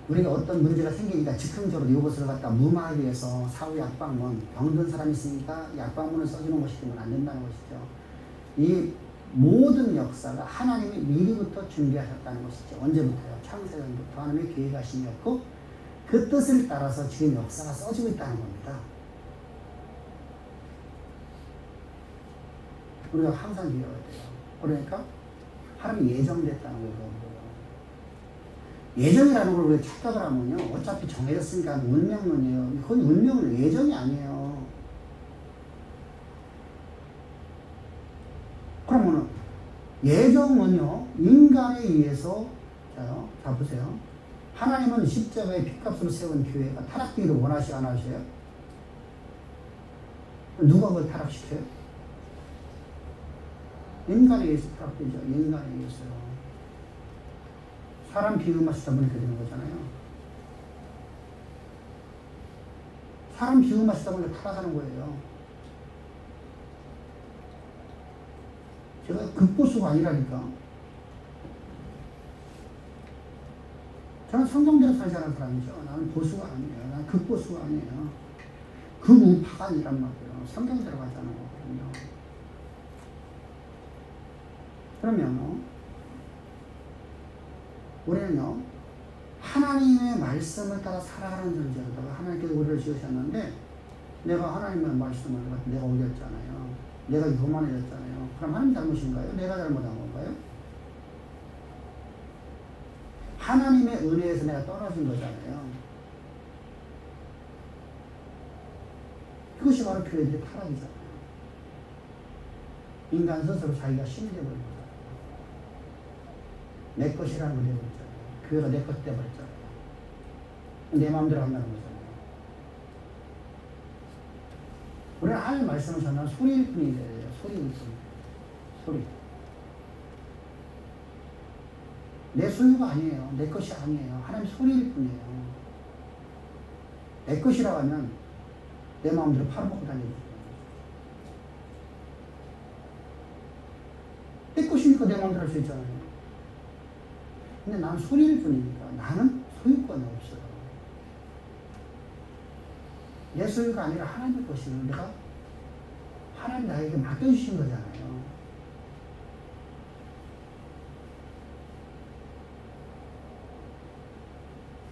S1: 우리가 어떤 문제가 생기니까 즉흥적으로 이것을 갖다 무마하기 위해서 사후 약방문, 병든 사람이 있으니까 약방문을 써주는 것이 되면 안 된다는 것이죠. 이 모든 역사가 하나님이 미리부터 준비하셨다는 것이죠. 언제부터요? 창세전부터 하나님의 계획하심이었고 그 뜻을 따라서 지금 역사가 써지고 있다는 겁니다. 우리가 항상 기억해야 돼요. 그러니까 하나님이 예정됐다는 거예요. 예정이라는 걸 우리가 착각을 하면요, 어차피 정해졌으니까 운명론이에요. 그건 운명론, 예정이 아니에요. 그러면은 예정은요, 인간에 의해서, 자 보세요. 하나님은 십자가의 피값으로 세운 교회가 타락되기를 원하시 안 하셔요? 누가 그걸 타락시켜요? 인간에 의해서 타락되죠. 인간에 의해서요. 사람 비유마시다 보니까 되는 거잖아요. 사람 비유마시다 보니까 타락하는 거예요. 제가 극보수가 아니라니까. 저는 성경대로 살지 않은 사람이죠. 나는 보수가 아니에요. 나는 극보수가 아니에요. 극우파가 아니란 말이에요. 성경대로 가지 않은 거거든요. 그러면 우리는요, 하나님의 말씀을 따라 살아가는 존재로다가 하나님께서 우리를 지으셨는데, 내가 하나님의 말씀을 내가 어겼잖아요. 내가 교만해졌잖아요. 그럼 하나님 잘못인가요? 내가 잘못한 건가요? 하나님의 은혜에서 내가 떨어진 거잖아요. 그것이 바로 교회들의 타락이잖아요. 인간 스스로 자기가 신이 되어버린 거잖아요. 내 것이라는 걸 내버렸잖아요. 교회가 내 것 돼버렸잖아요. 내 마음대로 한다는 거잖아요. 우리는 하나님 말씀을 전하는 소리일 뿐이에요. 소리일 뿐. 소리. 내 소유가 아니에요. 내 것이 아니에요. 하나님 소리일 뿐이에요. 내 것이라고 하면 내 마음대로 팔아먹고 다니는 거예요. 내 것이니까 내 마음대로 할 수 있잖아요. 근데 나는 소리일 뿐이니까 나는 소유권이 없어요. 내 소유가 아니라 하나님의 것이면 내가 하나님 나에게 맡겨주신 거잖아요.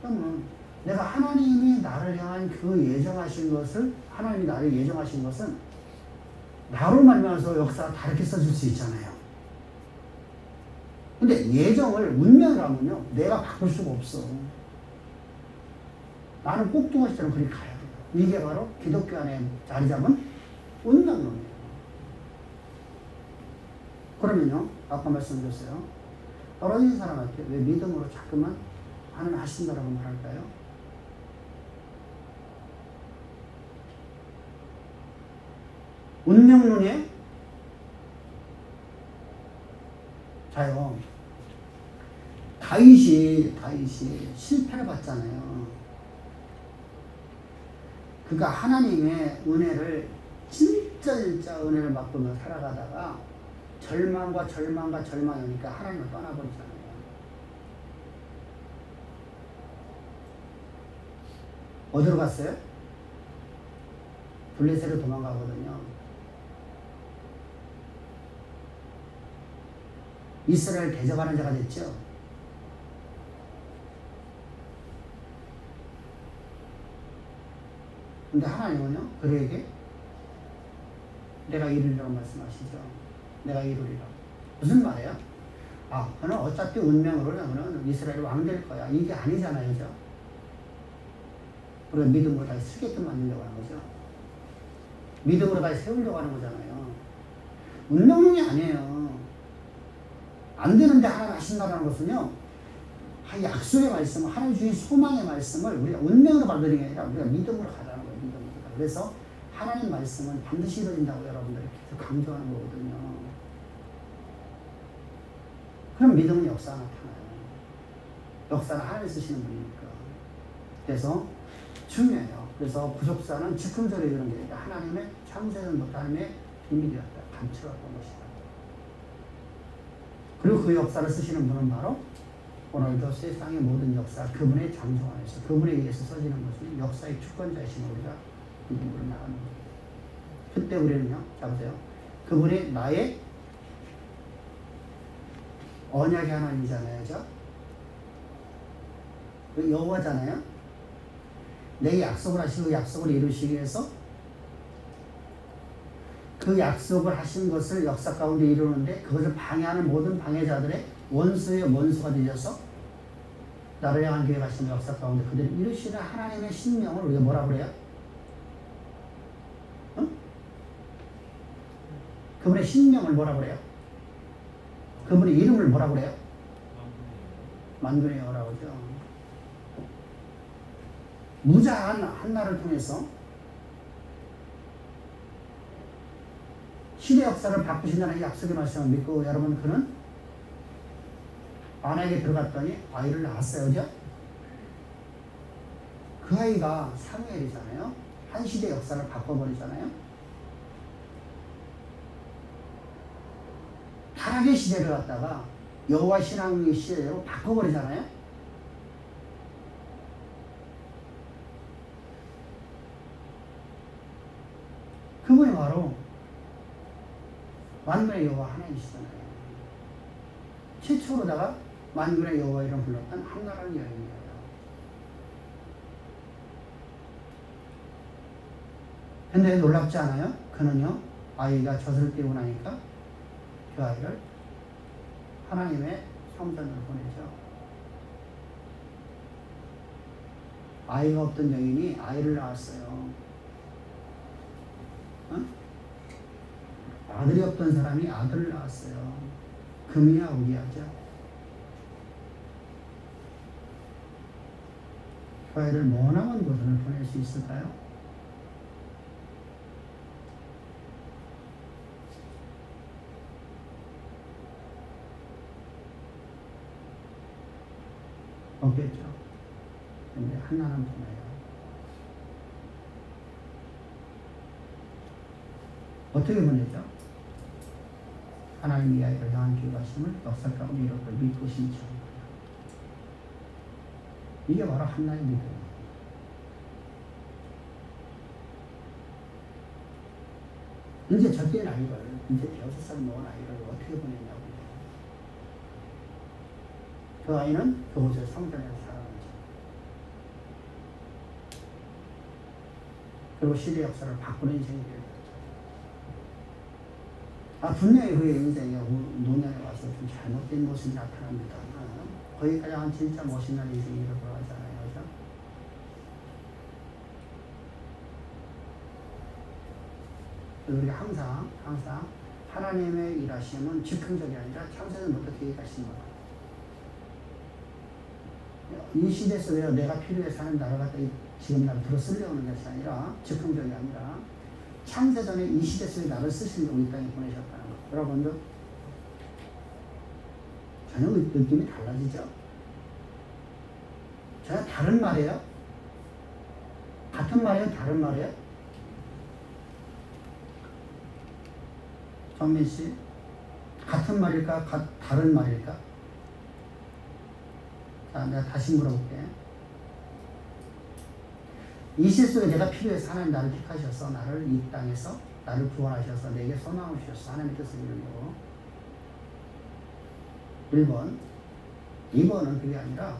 S1: 그러면 내가 하나님이 나를 향한 그 예정하신 것을, 하나님이 나를 예정하신 것은 나로 말미암아서 역사가 다르게 써줄 수 있잖아요. 근데 예정을 운명이라면요, 내가 바꿀 수가 없어. 나는 꼭두가시처럼 그리 가야 돼요. 이게 바로 기독교 안에 자리 잡은 운명론이에요. 그러면요, 아까 말씀드렸어요. 떨어진 사람한테 왜 믿음으로 자꾸만 하나님 하신다라고 말할까요? 운명론에 자요, 다윗이 실패를 받잖아요. 그러니까 하나님의 은혜를 진짜 은혜를 맛보며 살아가다가 절망과 절망이니까 하나님을 떠나버리잖아요. 어디로 갔어요? 블레셋으로 도망가거든요. 이스라엘 대적하는 자가 됐죠. 근데 하나님은요, 그에게 내가 이루리라고 말씀하시죠. 내가 이루리라. 무슨 말이에요? 아, 그는 어차피 운명으로는 이스라엘 왕 될 거야. 이게 아니잖아요. 그죠? 우리가 믿음으로 다시 쓰게끔 만들려고 하는 거죠. 믿음으로 다시 세우려고 하는 거잖아요. 운명론이 아니에요. 안 되는데 하나님 하신다는 것은요, 약속의 말씀, 하나님 주신 소망의 말씀을 우리가 운명으로 받는 게 아니라 우리가 믿음으로 가라는 거예요. 믿음으로. 그래서 하나님 말씀은 반드시 이루어진다고 여러분들이 계속 강조하는 거거든요. 그럼 믿음은 역사가 나타나요. 역사는 하나님 쓰시는 분이니까. 그래서 중요해요. 그래서 부족사는 즉흥적으로 이루는 게 아니라 하나님의 창세전부터 하나님의 비밀이었다. 감춰왔던 것이다. 그리고 그 역사를 쓰시는 분은 바로 오늘도 세상의 모든 역사, 그분의 장소 안에서 그분에 의해서 써지는 것은 역사의 주권자이신 우리가 믿음으로 나가는 거예요. 그때 우리는요, 자 보세요. 그분이 나의 언약의 하나님이잖아요. 그죠? 여호와잖아요. 내 약속을 하시고 약속을 이루시기 위해서 그 약속을 하신 것을 역사 가운데 이루는데 그것을 방해하는 모든 방해자들의 원수의 원수가 되셔서 나를 향한 계획하신 역사 가운데 그들을 이루시는 하나님의 신명을 우리가 뭐라 그래요? 응? 그분의 신명을 뭐라 그래요? 그분의 이름을 뭐라 그래요? 만군의 여호라고 하죠. 무자한 한나를 통해서 시대 역사를 바꾸신다는 약속의 말씀을 믿고 여러분 그는 아내에게 들어갔더니 아이를 낳았어요. 그죠? 그 아이가 사무엘이잖아요. 한 시대 역사를 바꿔버리잖아요. 타락의 시대를 갖다가 여호와 신앙의 시대로 바꿔버리잖아요. 그분이 바로 만군의 여호와 하나님이시잖아요. 최초로다가 만군의 여호와 이름 불렀던 한나라는 여인이에요. 근데 놀랍지 않아요? 그는요, 아이가 젖을 떼고 나니까 그 아이를 하나님의 성전으로 보내죠. 아이가 없던 여인이 아이를 낳았어요. 어? 아들이 없던 사람이 아들을 낳았어요. 금이야 우리야죠. 그 아이를 머나먼 곳으로 보낼 수 있을까요? 없겠죠. 근데 하나는 보내요. 어떻게 보내죠? 하나님이 이 아이를 향한 기도하심을 역사 가운데 이렇게 믿고 신청합니다. 이게 바로 한나의 믿음이에요. 이제 젖된 아이를, 이제 6살 먹은 아이를 어떻게 보냈냐고요. 그 아이는 그곳에 성전에서 살아나죠. 그리고 시대 역사를 바꾸는 인생이 되었죠. 분명히 그의 인생에 노년에 와서 좀 잘못된 모습이 나타납니다. 거기까지 한 진짜 멋있는 인생이 돌아가잖아요. 그죠? 우리가 항상 하나님의 일하심은 즉흥적이 아니라 창세전부터 계획하신 거다. 이 시대 속에 내가 필요해서 하는 나를 갖다 지금 나를 들어 쓰려고 하는 것이 아니라 즉흥적이 아니라 창세전에 이 시대 속에 나를 쓰시려고 이 땅에 보내셨다는 것. 여러분들 전혀 느낌이 달라지죠? 전혀 다른 말이에요? 같은 말이에요? 다른 말이에요? 정민씨 같은 말일까? 다른 말일까? 자, 내가 다시 물어볼게. 이 시대 속에 내가 필요해서 하나님 나를 택하셔서 나를 이 땅에서 나를 구원하셔서 내게 소망을 주셔서 하나님의 뜻을 이루려고. 1번. 2번은 그게 아니라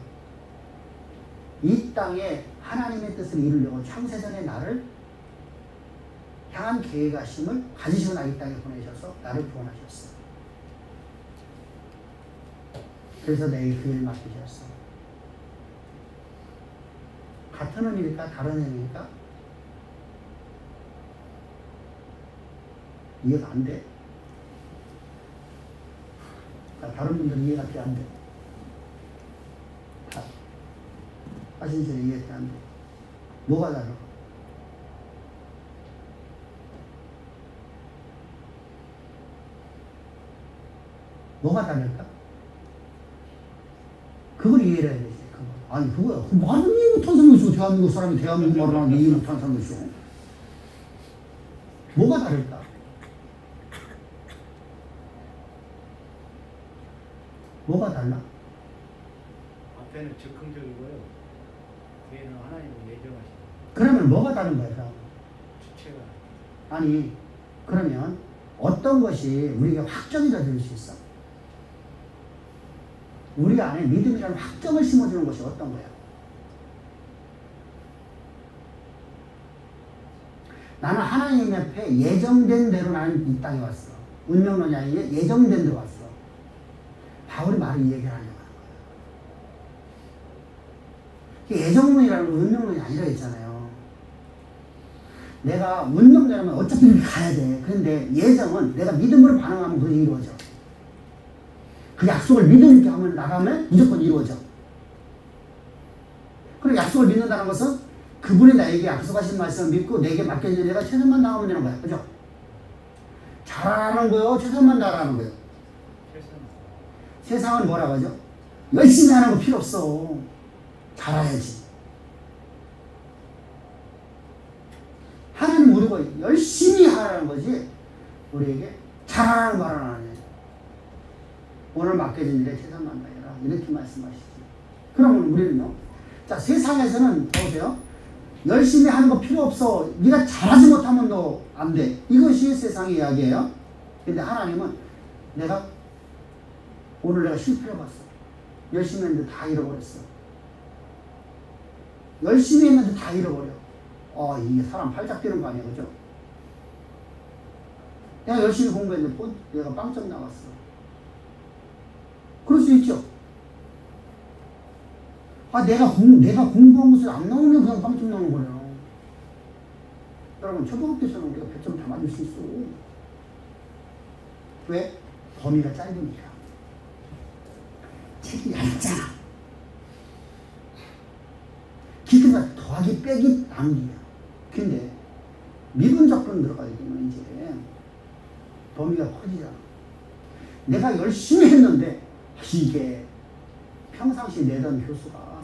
S1: 이 땅에 하나님의 뜻을 이루려고 창세전에 나를 향한 계획하심을 가지시고 나 이 땅에 보내셔서 나를 구원하셨어. 그래서 내게 그 일 맡기셨어. 같은 의미일까? 다른 의미일까? 이해가 안 돼. 다른 분들은 이해가 안 돼. 하신신에 이해가 안 돼. 뭐가 달라? 뭐가 다를까? 그걸 이해를 해야 되지. 아니, 그거야. 말은 이해 못한 사람이 있어. 대한민국 사람이 대한민국 말을 하는데 이해 못한 사람이 있어. 뭐가 다를까? 뭐가 달라?
S2: 앞에는 즉흥적이고요. 뒤에는 하나님을 예정하시고.
S1: 그러면 뭐가 다른 거야, 그럼?
S2: 주체가.
S1: 아니, 그러면 어떤 것이 우리가 확정이라 될 수 있어? 우리 안에 믿음이라는 확정을 심어주는 것이 어떤 거야? 나는 하나님 앞에 예정된 대로 나는 이 땅에 왔어. 운명론이 아니라 예정된 대로 왔어. 바울이 말을 이 얘기를 하려고 하는 거야. 예정론이라는 건 운명론이 아니라 했잖아요. 내가 운명대로면 어차피 이렇게 가야 돼. 그런데 예정은 내가 믿음으로 반응하면 그게 이루어져. 그 약속을 믿음 있게 하면 나가면 무조건 이루어져. 그리고 약속을 믿는다는 것은 그분이 나에게 약속하신 말씀을 믿고 내게 맡겨진 내가 최선만 다하면 되는 거야. 그죠? 잘하는 거요? 최선만 다하는 거요? 세상은 뭐라고 하죠? 열심히 하는 거 필요 없어. 잘해야지. 하나님 우리가 열심히 하라는 거지 우리에게 잘하라는 말은 안 해. 오늘 맡겨진 일에 최선만 다해라. 이렇게 말씀하시지. 그러면 우리는요. 자, 세상에서는 보세요. 열심히 하는 거 필요 없어. 네가 잘하지 못하면 너 안 돼. 이것이 세상의 이야기예요. 근데 하나님은 오늘 내가 실패해 봤어. 열심히 했는데 다 잃어버렸어. 열심히 했는데 다 잃어버려. 이게 사람 팔짝 뛰는 거 아니야, 그죠? 내가 열심히 공부했는데 내가 빵점 나왔어. 그럴 수 있죠. 내가 공부한 것을 안 나오면 그냥 빵점 나오는 거예요. 여러분, 초등학교에서는 우리가 100점 다 맞을 수 있어. 왜? 범위가 짧으니까. 책이 얇잖아. 기초가 더하기 빼기 나누기야. 근데 미분적분 들어가게 되면 이제 범위가 커지잖아. 내가 열심히 했는데 이게 평상시 내던 교수가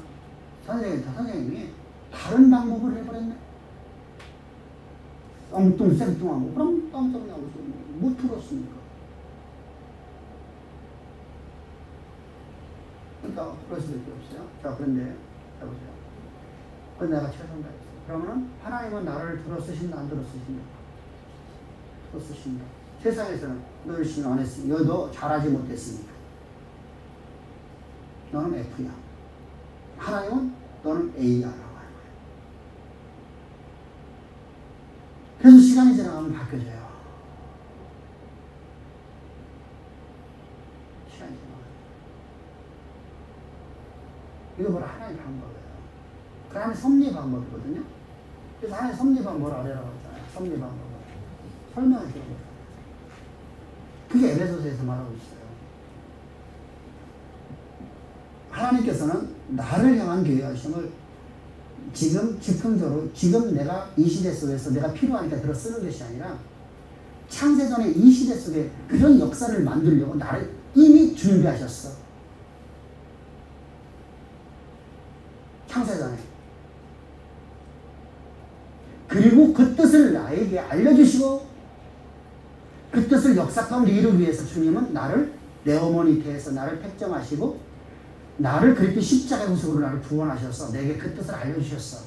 S1: 선생님이 다른 방법을 해버렸네. 엉뚱생뚱하고 그럼 빵점 나오고 못 들었습니까? 그러니까 그럴 수밖에 없어요. 자, 그런데 해보세요. 그건 내가 최선을 다했어. 그러면은 하나님은 나를 들어쓰신다 안 들어쓰신다? 들어쓰신다. 세상에서는 너 열심히 안 했으니까 너 잘하지 못했으니까 너는 F야. 하나님은 너는 A야라고 하는 거야. 그래서 시간이 지나가면 바뀌어져요. 시간이 지나가요. 이거 뭐라 하나의 방법이에요. 그 하나의 섭리 방법이거든요. 그래서 하나의 섭리 방법을 아래라고 하잖아요. 섭리 방법을. 설명을 드린 거예요. 그게 에베소서에서 말하고 있어요. 하나님께서는 나를 향한 계획하심을 지금 즉흥적으로 지금 내가 이 시대 속에서 내가 필요하니까 들어 쓰는 것이 아니라 창세전에 이 시대 속에 그런 역사를 만들려고 나를 이미 준비하셨어. 창세전에. 그리고 그 뜻을 나에게 알려주시고 그 뜻을 역사 가운데 이루기 위해서 주님은 나를 내 어머니 태에서 나를 택정하시고 나를 그렇게 십자가의 구속으로 나를 구원하셔서 내게 그 뜻을 알려주셨어.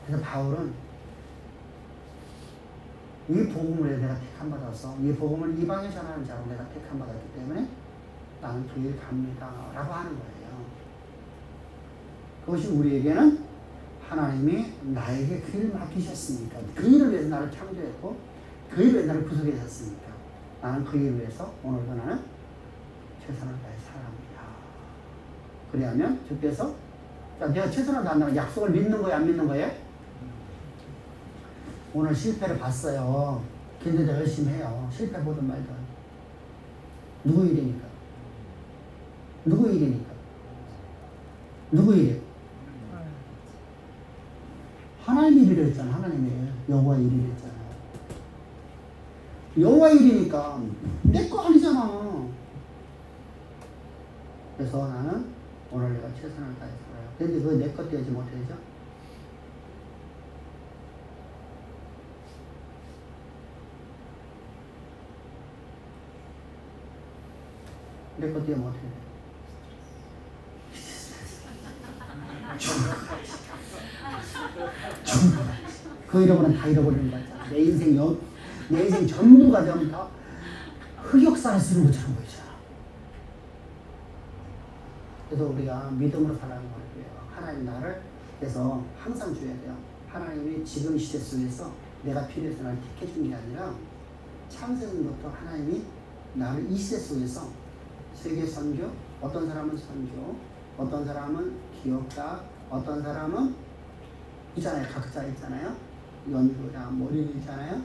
S1: 그래서 바울은 이 복음을 내가 택함받아서 이 복음을 이방에 전하는 자로 내가 택함받았기 때문에 나는 그 일 갑니다 라고 하는 거예요. 그것이 우리에게는 하나님이 나에게 그 일을 맡기셨으니까, 그 일을 위해서 나를 창조했고 그 일을 위해서 나를 구속하셨으니까 나는 그 일을 위해서 오늘도 나는 최선을 다해 살아갑니다. 그래야면 주께서 내가 최선을 다한다는 약속을 믿는 거예요, 안 믿는 거예요? 오늘 실패를 봤어요. 근데 내가 열심히 해요. 실패 보든 말든. 누구 일이니까? 누구 일이니까? 누구 일이에요? 하나님 일이라 했잖아. 하나님의 여호와 일이라 했잖아. 여호와 일이니까 내 거 아니잖아. 그래서 나는 오늘 내가 최선을 다해 살아요. 근데 그거 내 것 되지 못해죠? 내 것 되지 못해. 그 잃어버리면 다 잃어버리는 거야. 내 인생 전부가 되면 다 흑역사를 쓰는 것처럼 보이잖아. 그래서 우리가 믿음으로 살아가는 거예요. 하나님 나를 그래서 항상 줘야 돼요. 하나님이 지금 시대 속에서 내가 필요해서 나를 택해준 게 아니라 창세전부터 하나님이 나를 이 시대 속에서 세계 선교, 어떤 사람은 선교, 어떤 사람은 기업가, 어떤 사람은 있잖아요. 각자 있잖아요. 연구자, 머리는 있잖아요.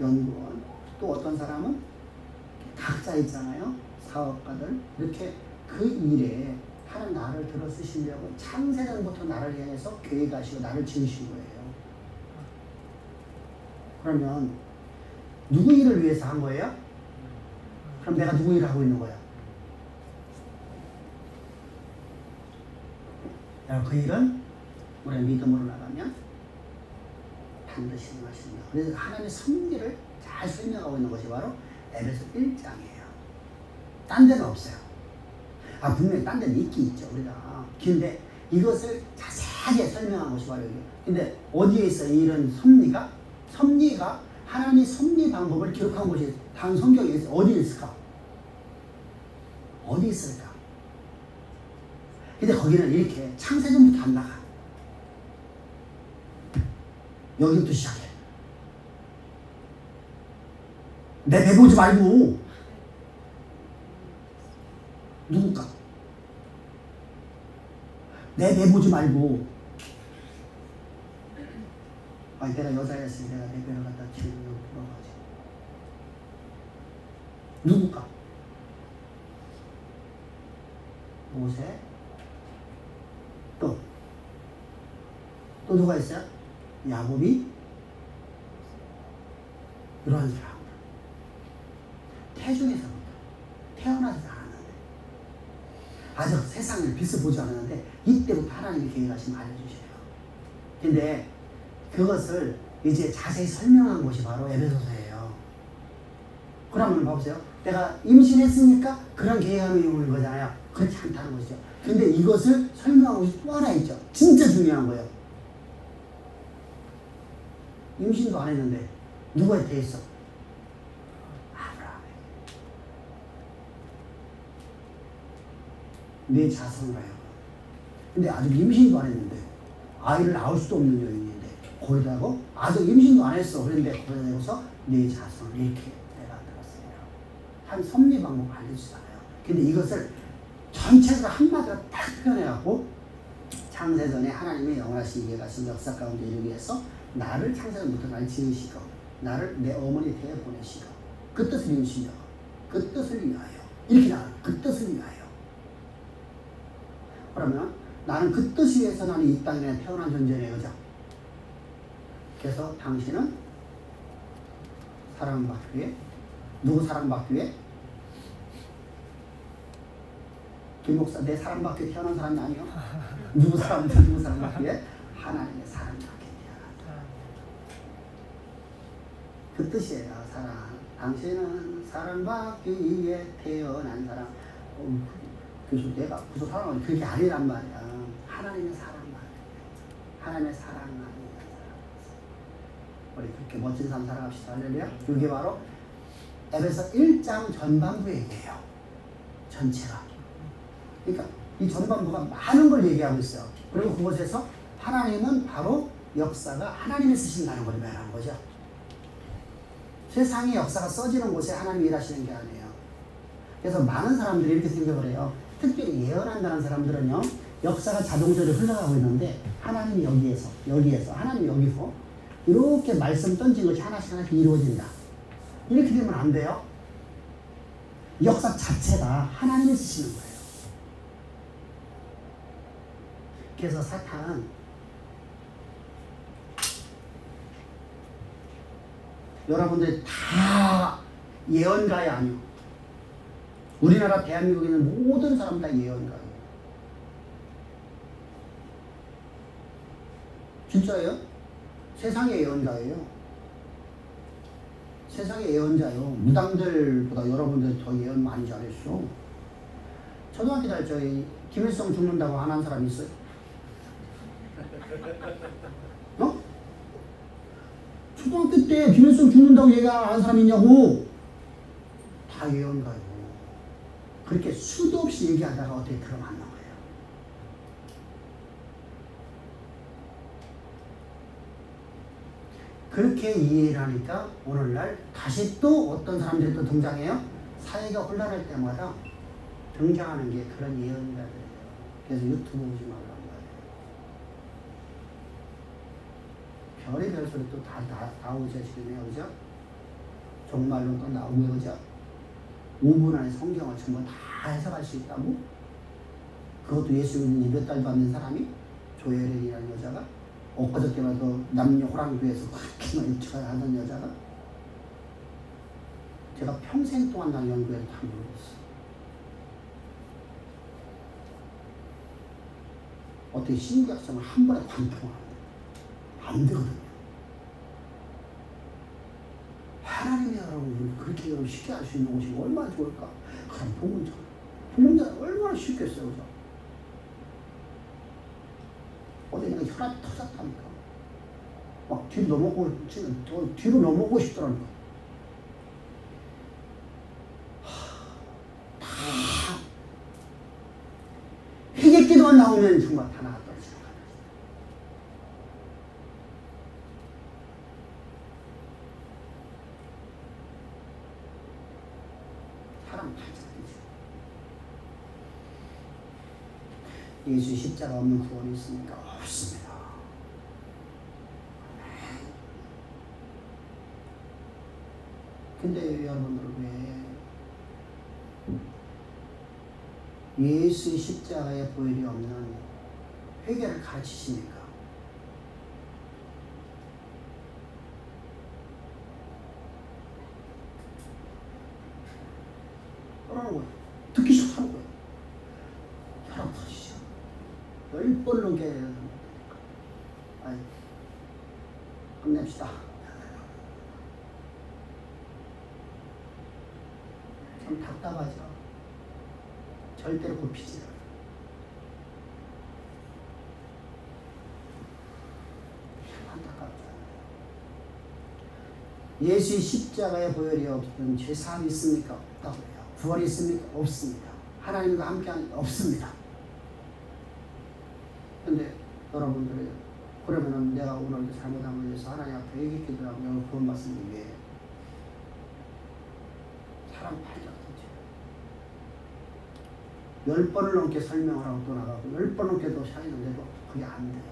S1: 연구원. 또 어떤 사람은 각자 있잖아요. 사업가들. 이렇게 그 일에 하나님 나를 들어 쓰시려고 창세전부터 나를 향해서 계획하시고 나를 지으신 거예요. 그러면 누구 일을 위해서 한 거예요? 그럼 내가 누구 일을 하고 있는 거야? 그 일은 우리가 믿음으로 나가면 반드시 행하신다. 그래서 하나님의 섭리를 잘 설명하고 있는 것이 바로 에베소 1장이에요. 딴 데는 없어요. 분명히 딴 데는 있긴 있죠. 우리가. 근데 이것을 자세하게 설명한 것이 바로 여기예요. 근데 어디에 있어요? 이런 섭리가? 섭리가 하나님의 섭리 방법을 기록한 곳이 다른 성경에 있어요. 어디에 있을까? 어디 있을까? 근데 거기는 이렇게 창세전부터 안 나가. 여기부터 시작해. 내 배 보지 말고 누굴까? 내 배 보지 말고 내가 여자였으니 내가 내 배를 갖다 치우고 들어가지. 누굴까? 모세. 또 누가 있어요? 야곱이. 이러한 사람. 태중에서부터 태어나지 않았는데 아직 세상을 빛을 보지 않았는데 이때부터 하나님이 계획하시면 알려주셔요. 근데 그것을 이제 자세히 설명한 것이 바로 에베소서예요. 그러면 봐보세요. 내가 임신했으니까 그런 계획함이 오는 거잖아요. 그렇지 않다는 것이죠. 근데 이것을 설명하고 또 하나 있죠. 진짜 중요한 거예요. 임신도 안 했는데 누구한테 했어? 아브라함에게. 내 자손을 하여. 근데 아직 임신도 안 했는데 아이를 낳을 수도 없는 여인인데 거기다가 아직 임신도 안 했어. 그런데 거기다 대고서 내 자손을 이렇게 내가 들었어요. 한 섭리 방법 알려주잖아요. 근데 이것을 전체적으로 한마디로 딱 표현해갖고 창세전에 하나님의 영원하신 계획하신 역사 가운데 이르기 위해서 나를 창세전부터 날 지으시고 나를 내 어머니 태에 보내시고 그 뜻을 이루시며 그 뜻을 위하여 이렇게 나와요. 그 뜻을 위하여. 그러면 나는 그 뜻을 위해서 나는 이 땅에 태어난 존재네요. 그죠? 그래서 당신은 사랑받기 위해 누구 사랑받기 위해? 김 목사 내 사랑받기 위해 태어난 사람이 아니요. 누구 사랑받기 위해? 하나님의 사랑받기 위해 태어난다. 그 뜻이에요. 사랑. 당신은 사랑받기 위해 태어난 사람. 그래서 내가 그래서 사랑하는 그게 아니란 말이야. 하나님의 사랑받기 위해. 하나님의 사랑하는 사람. 우리 그렇게 멋진 삶 살아갑시다. 할렐루야. 이게 바로 에베소 1장 전반부 얘기예요. 전체가. 그러니까 이 전반부가 많은 걸 얘기하고 있어요. 그리고 그곳에서 하나님은 바로 역사가 하나님이 쓰신다는 걸 말하는 거죠. 세상의 역사가 써지는 곳에 하나님이 일하시는 게 아니에요. 그래서 많은 사람들이 이렇게 생각을 해요. 특별히 예언한다는 사람들은요, 역사가 자동적으로 흘러가고 있는데 하나님이 여기에서 하나님이 여기서 이렇게 말씀 던진 것이 하나씩 이루어진다. 이렇게 되면 안 돼요. 역사 자체가 하나님이 쓰시는 거예요. 그래서 사탄은 여러분들이 다 예언가요? 아니요. 우리나라 대한민국에 있는 모든 사람 다 예언가요. 진짜예요? 세상의 예언자예요. 세상의 예언자요. 무당들보다 여러분들 더 예언 많이 잘했어. 초등학교 때 저희 김일성 죽는다고 안 한 사람 있어요? 어? 초등학교 때 김일성 죽는다고 얘기 안 한 사람 있냐고. 다 예언가요. 그렇게 수도 없이 얘기하다가 어떻게 들어맞는 거예요. 그렇게 이해를 하니까 오늘날 다시 또 어떤 사람들이 또 등장해요. 사회가 혼란할 때마다 등장하는 게 그런 예언가들이에요. 그래서 유튜브 보지 말라는 거예요. 별의별 소리 또 다 나오죠 지금요. 그죠? 종말론 또 나오고 그죠? 5분 안에 성경을 전부 다 해석할 수 있다고? 그것도 예수 믿는 지 몇 달도 안 된 사람이? 조혜련이라는 여자가 엊그저께라도 남녀 호랑교에서 그렇게 많이 하던 여자가 제가 평생 동안 난 연구해도 다 모르겠어. 어떻게 신구약성을 한 번에 관통을 안 되거든요. 하나님이 여러분 그렇게 여러분 쉽게 할 수 있는 것이 얼마나 좋을까? 그럼 복음자 얼마나 쉽겠어요, 그죠? 어디 내가 혈압이 터졌다니까. 막 뒤로 넘어오고 싶더라니까. 다 회개기도만 나오면 정말 다 나갔다. 예수 십자가 없는 구원이 있습니까? 없습니다. 근데 여러분들 왜 예수의 십자가의 보혈이 없는 회개를 가르치십니까? 그러는 거예요. 듣기 싫다는 거예요. 혈압 터지죠. 10번 넘게 아이, 끝냅시다. 참 답답하죠. 절대로 굽히지 않아요. 안타깝죠. 예수의 십자가의 보혈이 없으면 죄사함이 있습니까? 없다고요. 구원이 있습니까? 없습니다. 하나님과 함께하는 없습니다. 근데 여러분들이 그러면은 내가 오늘 잘못한 것에 대해서 하나님 앞에 회개 기도하고 구원 받습니다. 왜? 사람 팔자든지 10번을 넘게 설명을 하고 또 나가고 10번 넘게 또 샤이는데도 그게 안 돼요.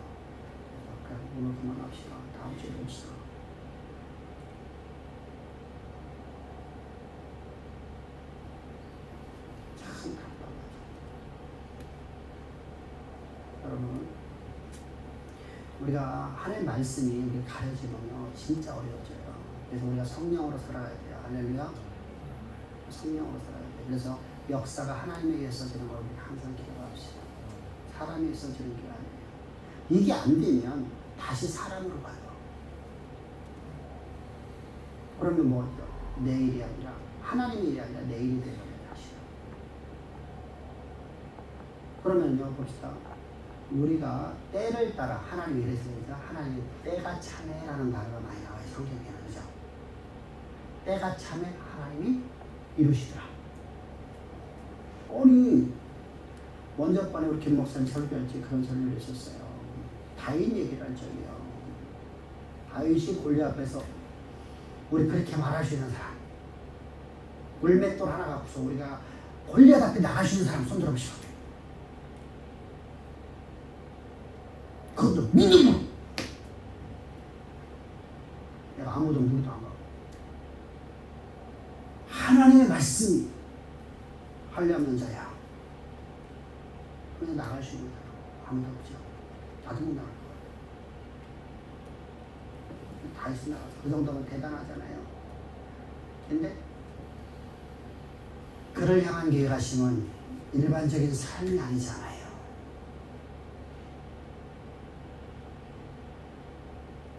S1: 그냥 오늘 그만합시다. 다음 주에 봅시다. 참 답답하죠. 여러분, 우리가 하나님의 말씀이 이렇게 가려지면요 진짜 어려워져요. 그래서 우리가 성령으로 살아야 돼요. 할렐루야. 성령으로 살아야 돼요. 그래서 역사가 하나님에 의해서 되는 걸 우리 항상 기억합시다. 사람에 의해서 되는 게 아니에요. 이게 안 되면 다시 사람으로 가요. 그러면 뭐죠? 내일이 아니라 하나님의 일이 아니라 내일이 되는 다시. 그러면요 봅시다. 우리가 때를 따라 하나님이 이랬으니까 하나님 때가 참에라는 단어가 많이 나와요. 성경에는. 그죠? 때가 참에 하나님이 이루시더라. 아니 원자반에 우리 김 목사님 설교할 때 그런 설교를 했었어요. 다윗 얘기를 할 적이요. 다윗이 골리앗 앞에서 우리 그렇게 말할 수 있는 사람, 물맷돌 하나 갖고서 우리가 골리앗 앞에 나갈 수 있는 사람 손 들어보시오. 그것도 믿음으로. 내가 아무도 무리도 안 가고 하나님의 말씀이 한량는 자야. 그냥 나갈 수 있는 사람 아무도 없죠. 나도 못 나갈 거야. 다윗이 나가서 그 정도면 대단하잖아요. 근데 그를 향한 계획하심은 일반적인 삶이 아니잖아요.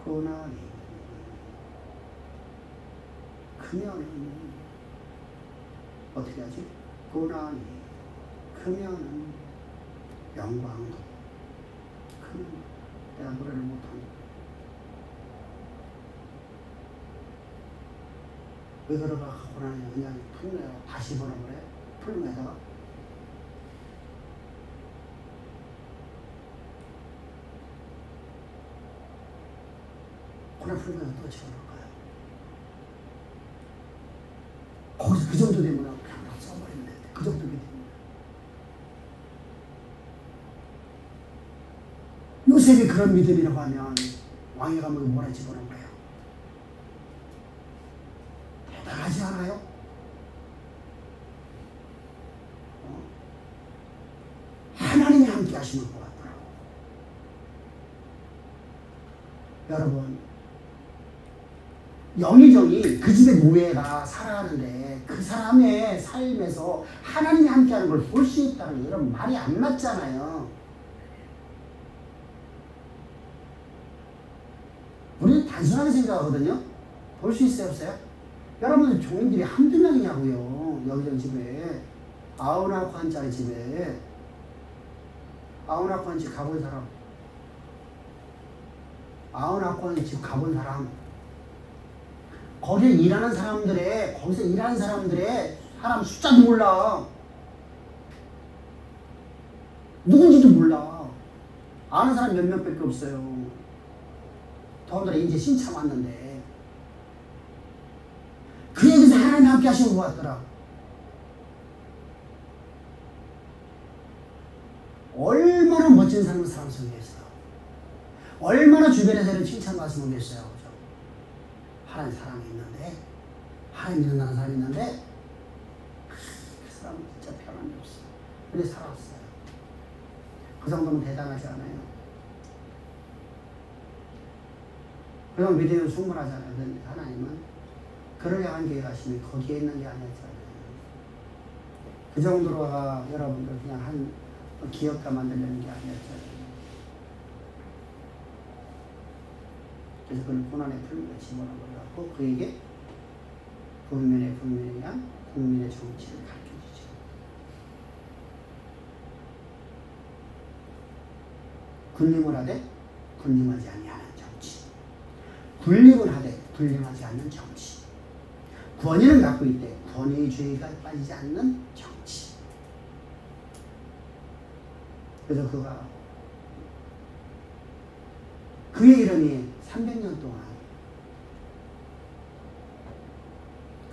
S1: 고난이 크면은 어떻게 하지? 고난이 크면은 영광도 크면 내가 노래를 못한다. 왜 그러가 고난이 그냥 풀네요. 다시 보라 그래. 풀면에다가 고난 풀면 또 집어넣을까요? 거기서 그 정도 되면 그냥 다 써버리면 돼. 그 정도 되면. 요셉이 그런 믿음이라고 하면 왕이 가면 뭐라 집어넣은 거예요? 대단하지 않아요? 하나님이 함께 하시는 것 같더라고. 여러분, 영의정이 그 집의 노예가 살아가는데 그 사람의 삶에서 하나님이 함께하는 걸 볼 수 있다는 게 여러분 말이 안 맞잖아요. 우리는 단순하게 생각하거든요. 볼 수 있어요, 없어요? 여러분들 종인들이 한두 명이냐고요. 영의정 집에 99한짜리 집에 99한 집 가본 사람 99한 집 가본 사람 거기에 일하는 사람들의 거기서 일하는 사람들의 사람 숫자도 몰라. 누군지도 몰라. 아는 사람 몇몇 밖에 없어요. 더군다나 이제 신참 왔는데 그 얘기에서 하나님 함께 하시는 것 같더라. 얼마나 멋진 사람 속에 있어. 얼마나 주변에서 이런 칭찬받으면 모르겠어요. 하나님 사람이 있는데, 하나님 믿는다는 사람이 있는데, 그 사람은 진짜 변함이 없어. 그래 살아왔어요. 그 정도면 대단하지 않아요? 그럼 믿음은 충분하잖아요. 그런데 하나님은 그를 향한 계획하심이 거기에 있는 게 아니었잖아요. 그 정도로가 여러분들 그냥 한 기업가 만들려는 게 아니었잖아요. 그래서 그는 고난의 풀무에 집어넣어버려갖고 그에게 국민의 대한 국민의 정치를 가르쳐주죠. 군림을 하되 군림하지 아니하는 정치, 군림을 하되 군림하지 않는 정치, 권위를 갖고 있되 권위주의가 빠지지 않는 정치. 그래서 그의 이름이 300년 동안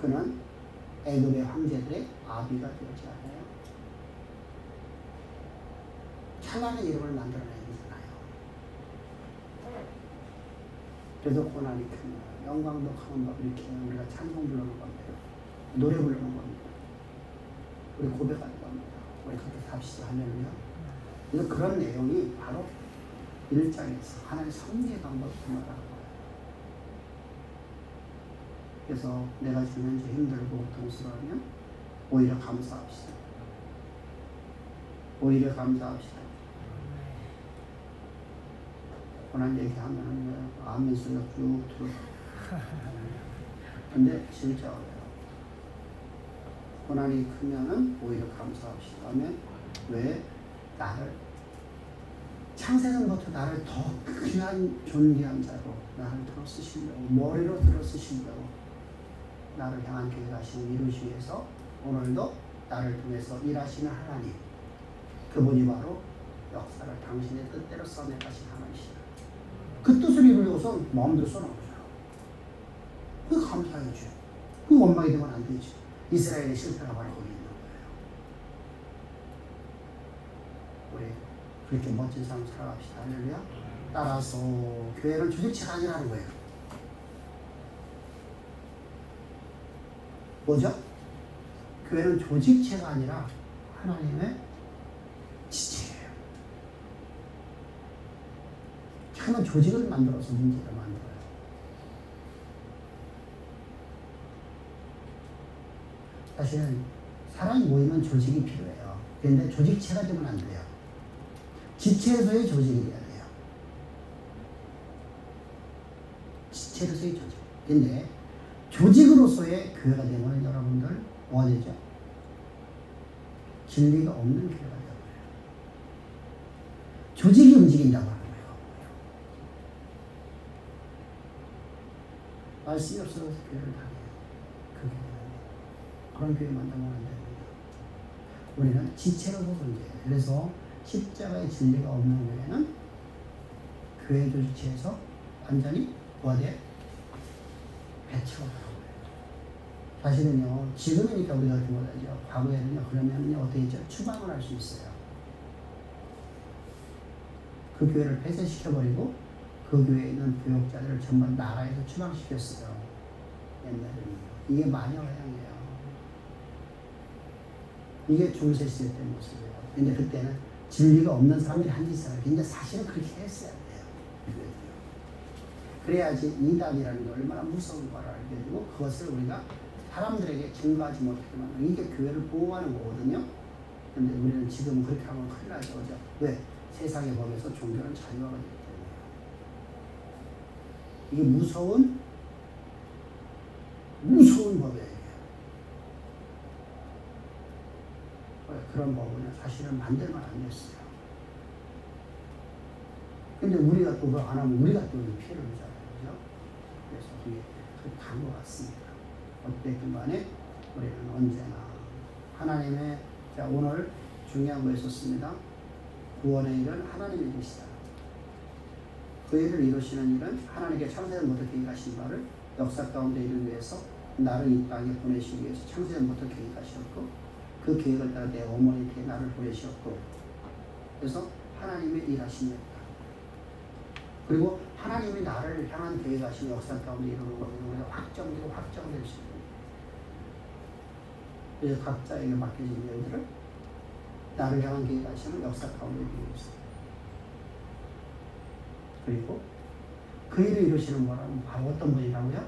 S1: 그는 애굽의 황제들의 아비가 되었지 않아요? 찬란한 이름을 만들어내잖아요. 그래서 고난이 큽니다. 영광도 큰 법 이렇게 우리가 찬송 부르는 겁니다. 노래 부르는 겁니다. 우리 고백하는 겁니다. 우리 그렇게 삽시다 하면요. 그래서 그런 내용이 바로 1장에서 하나님의 성리의 방법을 말하는 거예요. 그래서 내가 지금 현재 힘들고 고통스러우면 오히려 감사합시다. 오히려 감사합시다. 고난 얘기하면 아멘 소리가 쭉 들어. 근데 진짜 어려요. 고난이 크면은 오히려 감사합시다. 하면 왜 나를 창세전부터 나를 더 귀한 존귀한 자로 나를 들어 쓰시려고 머리로 들어 쓰시려고 나를 향한 계획하심을 이루시기 위해서 오늘도 나를 통해서 일하시는 하나님, 그분이 바로 역사를 당신의 뜻대로 써내가신 하나님이시다. 그 뜻을 이루려고서 마음대로 써나오죠. 그 감사해야죠. 그 원망이 되면 안 되지. 이스라엘의 실패가 바로 거기 있는 거예요. 우리 그렇게 멋진 삶 살아갑시다. 할렐루야. 따라서 교회는 조직체가 아니라는 거예요. 뭐죠? 교회는 조직체가 아니라 하나님의 지체예요. 하나는 조직을 만들어서 문제를 만들어요. 사실은 사람이 모이면 조직이 필요해요. 그런데 조직체가 되면 안 돼요. 지체에서의 조직이 돼야 돼요. 지체로서의 조직. 근데 조직으로서의 교회가 되면 여러분들 뭐가 되죠? 진리가 없는 교회가 되어버려요. 조직이 움직인다고 하는 거예요. 말씀이 없어서 교회를 다녀요. 그게 그런 교회 만나면 안 됩니다. 우리는 지체로서 존재해요. 그래서 십자가의 진리가 없는 교회는 교회 조직체에서 완전히 뭐가 돼요? 배치가 되는 거예요. 사실은요, 지금이니까 우리가 그렇게 못하죠. 과거에는요, 그러면은요, 어떻게 했죠? 추방을 할 수 있어요. 그 교회를 폐쇄시켜버리고 그 교회에 있는 교역자들을 전부 나라에서 추방시켰어요. 옛날에는요. 이게 마녀회양이에요. 이게 중세시대 때 모습이에요. 근데 그때는 진리가 없는 사람들이 한 짓을 근데 사실은 그렇게 했어야 돼요. 그래야지 이단이라는 게 얼마나 무서운 걸 알게 되고 그것을 우리가 사람들에게 증거하지 못하게 만드는 이게 교회를 보호하는 거거든요. 근데 우리는 지금 그렇게 하면 큰일 나죠. 그죠? 왜? 세상의 법에서 종교는 자유화가 되기 때문에. 이게 무서운 법이에요. 그런 법은 사실은 만들면 안 됐어요. 근데 우리가 또 그거 안 하면 우리가 또 피해를 보잖아요. 그죠? 그래서 그게 단 것 같습니다. 어쨌든 간에 우리는 언제나 하나님의, 자, 오늘 중요한 거 있었습니다. 구원의 일은 하나님이 계시다. 그 일을 이루시는 일은 하나님께 창세전부터 계획하신 바를 역사 가운데 이루기 위해서 나를 이 땅에 보내시기 위해서 창세전부터 계획하셨고 그 계획을 따라 내 어머니께 나를 보내셨고 그래서 하나님의 일하십니다. 그리고 하나님이 나를 향한 계획하신 역사 가운데 이루는 것은 우리가 확정되고 확정될 수 있습니다. 그래서 각자에게 맡겨진 일들을 나를 향한 계획하시는 역사 가운데 이루고 있습니다. 그리고 그 일을 이루시는 분은 바로 어떤 분이라고요?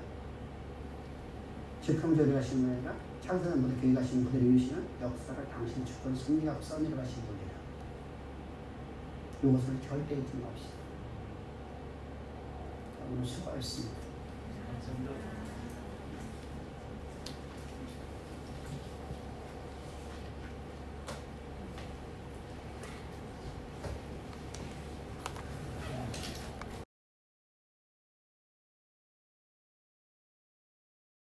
S1: 즉흥적으로 하시는 분이 아니라 창세전부터 계획하시는 분들이 이루시는 역사를 당신 주권 승리하고 써내려가신 분이에요. 이것을 절대 잊지 맙시다. 오늘 수고하셨습니다.
S2: 감사합니다.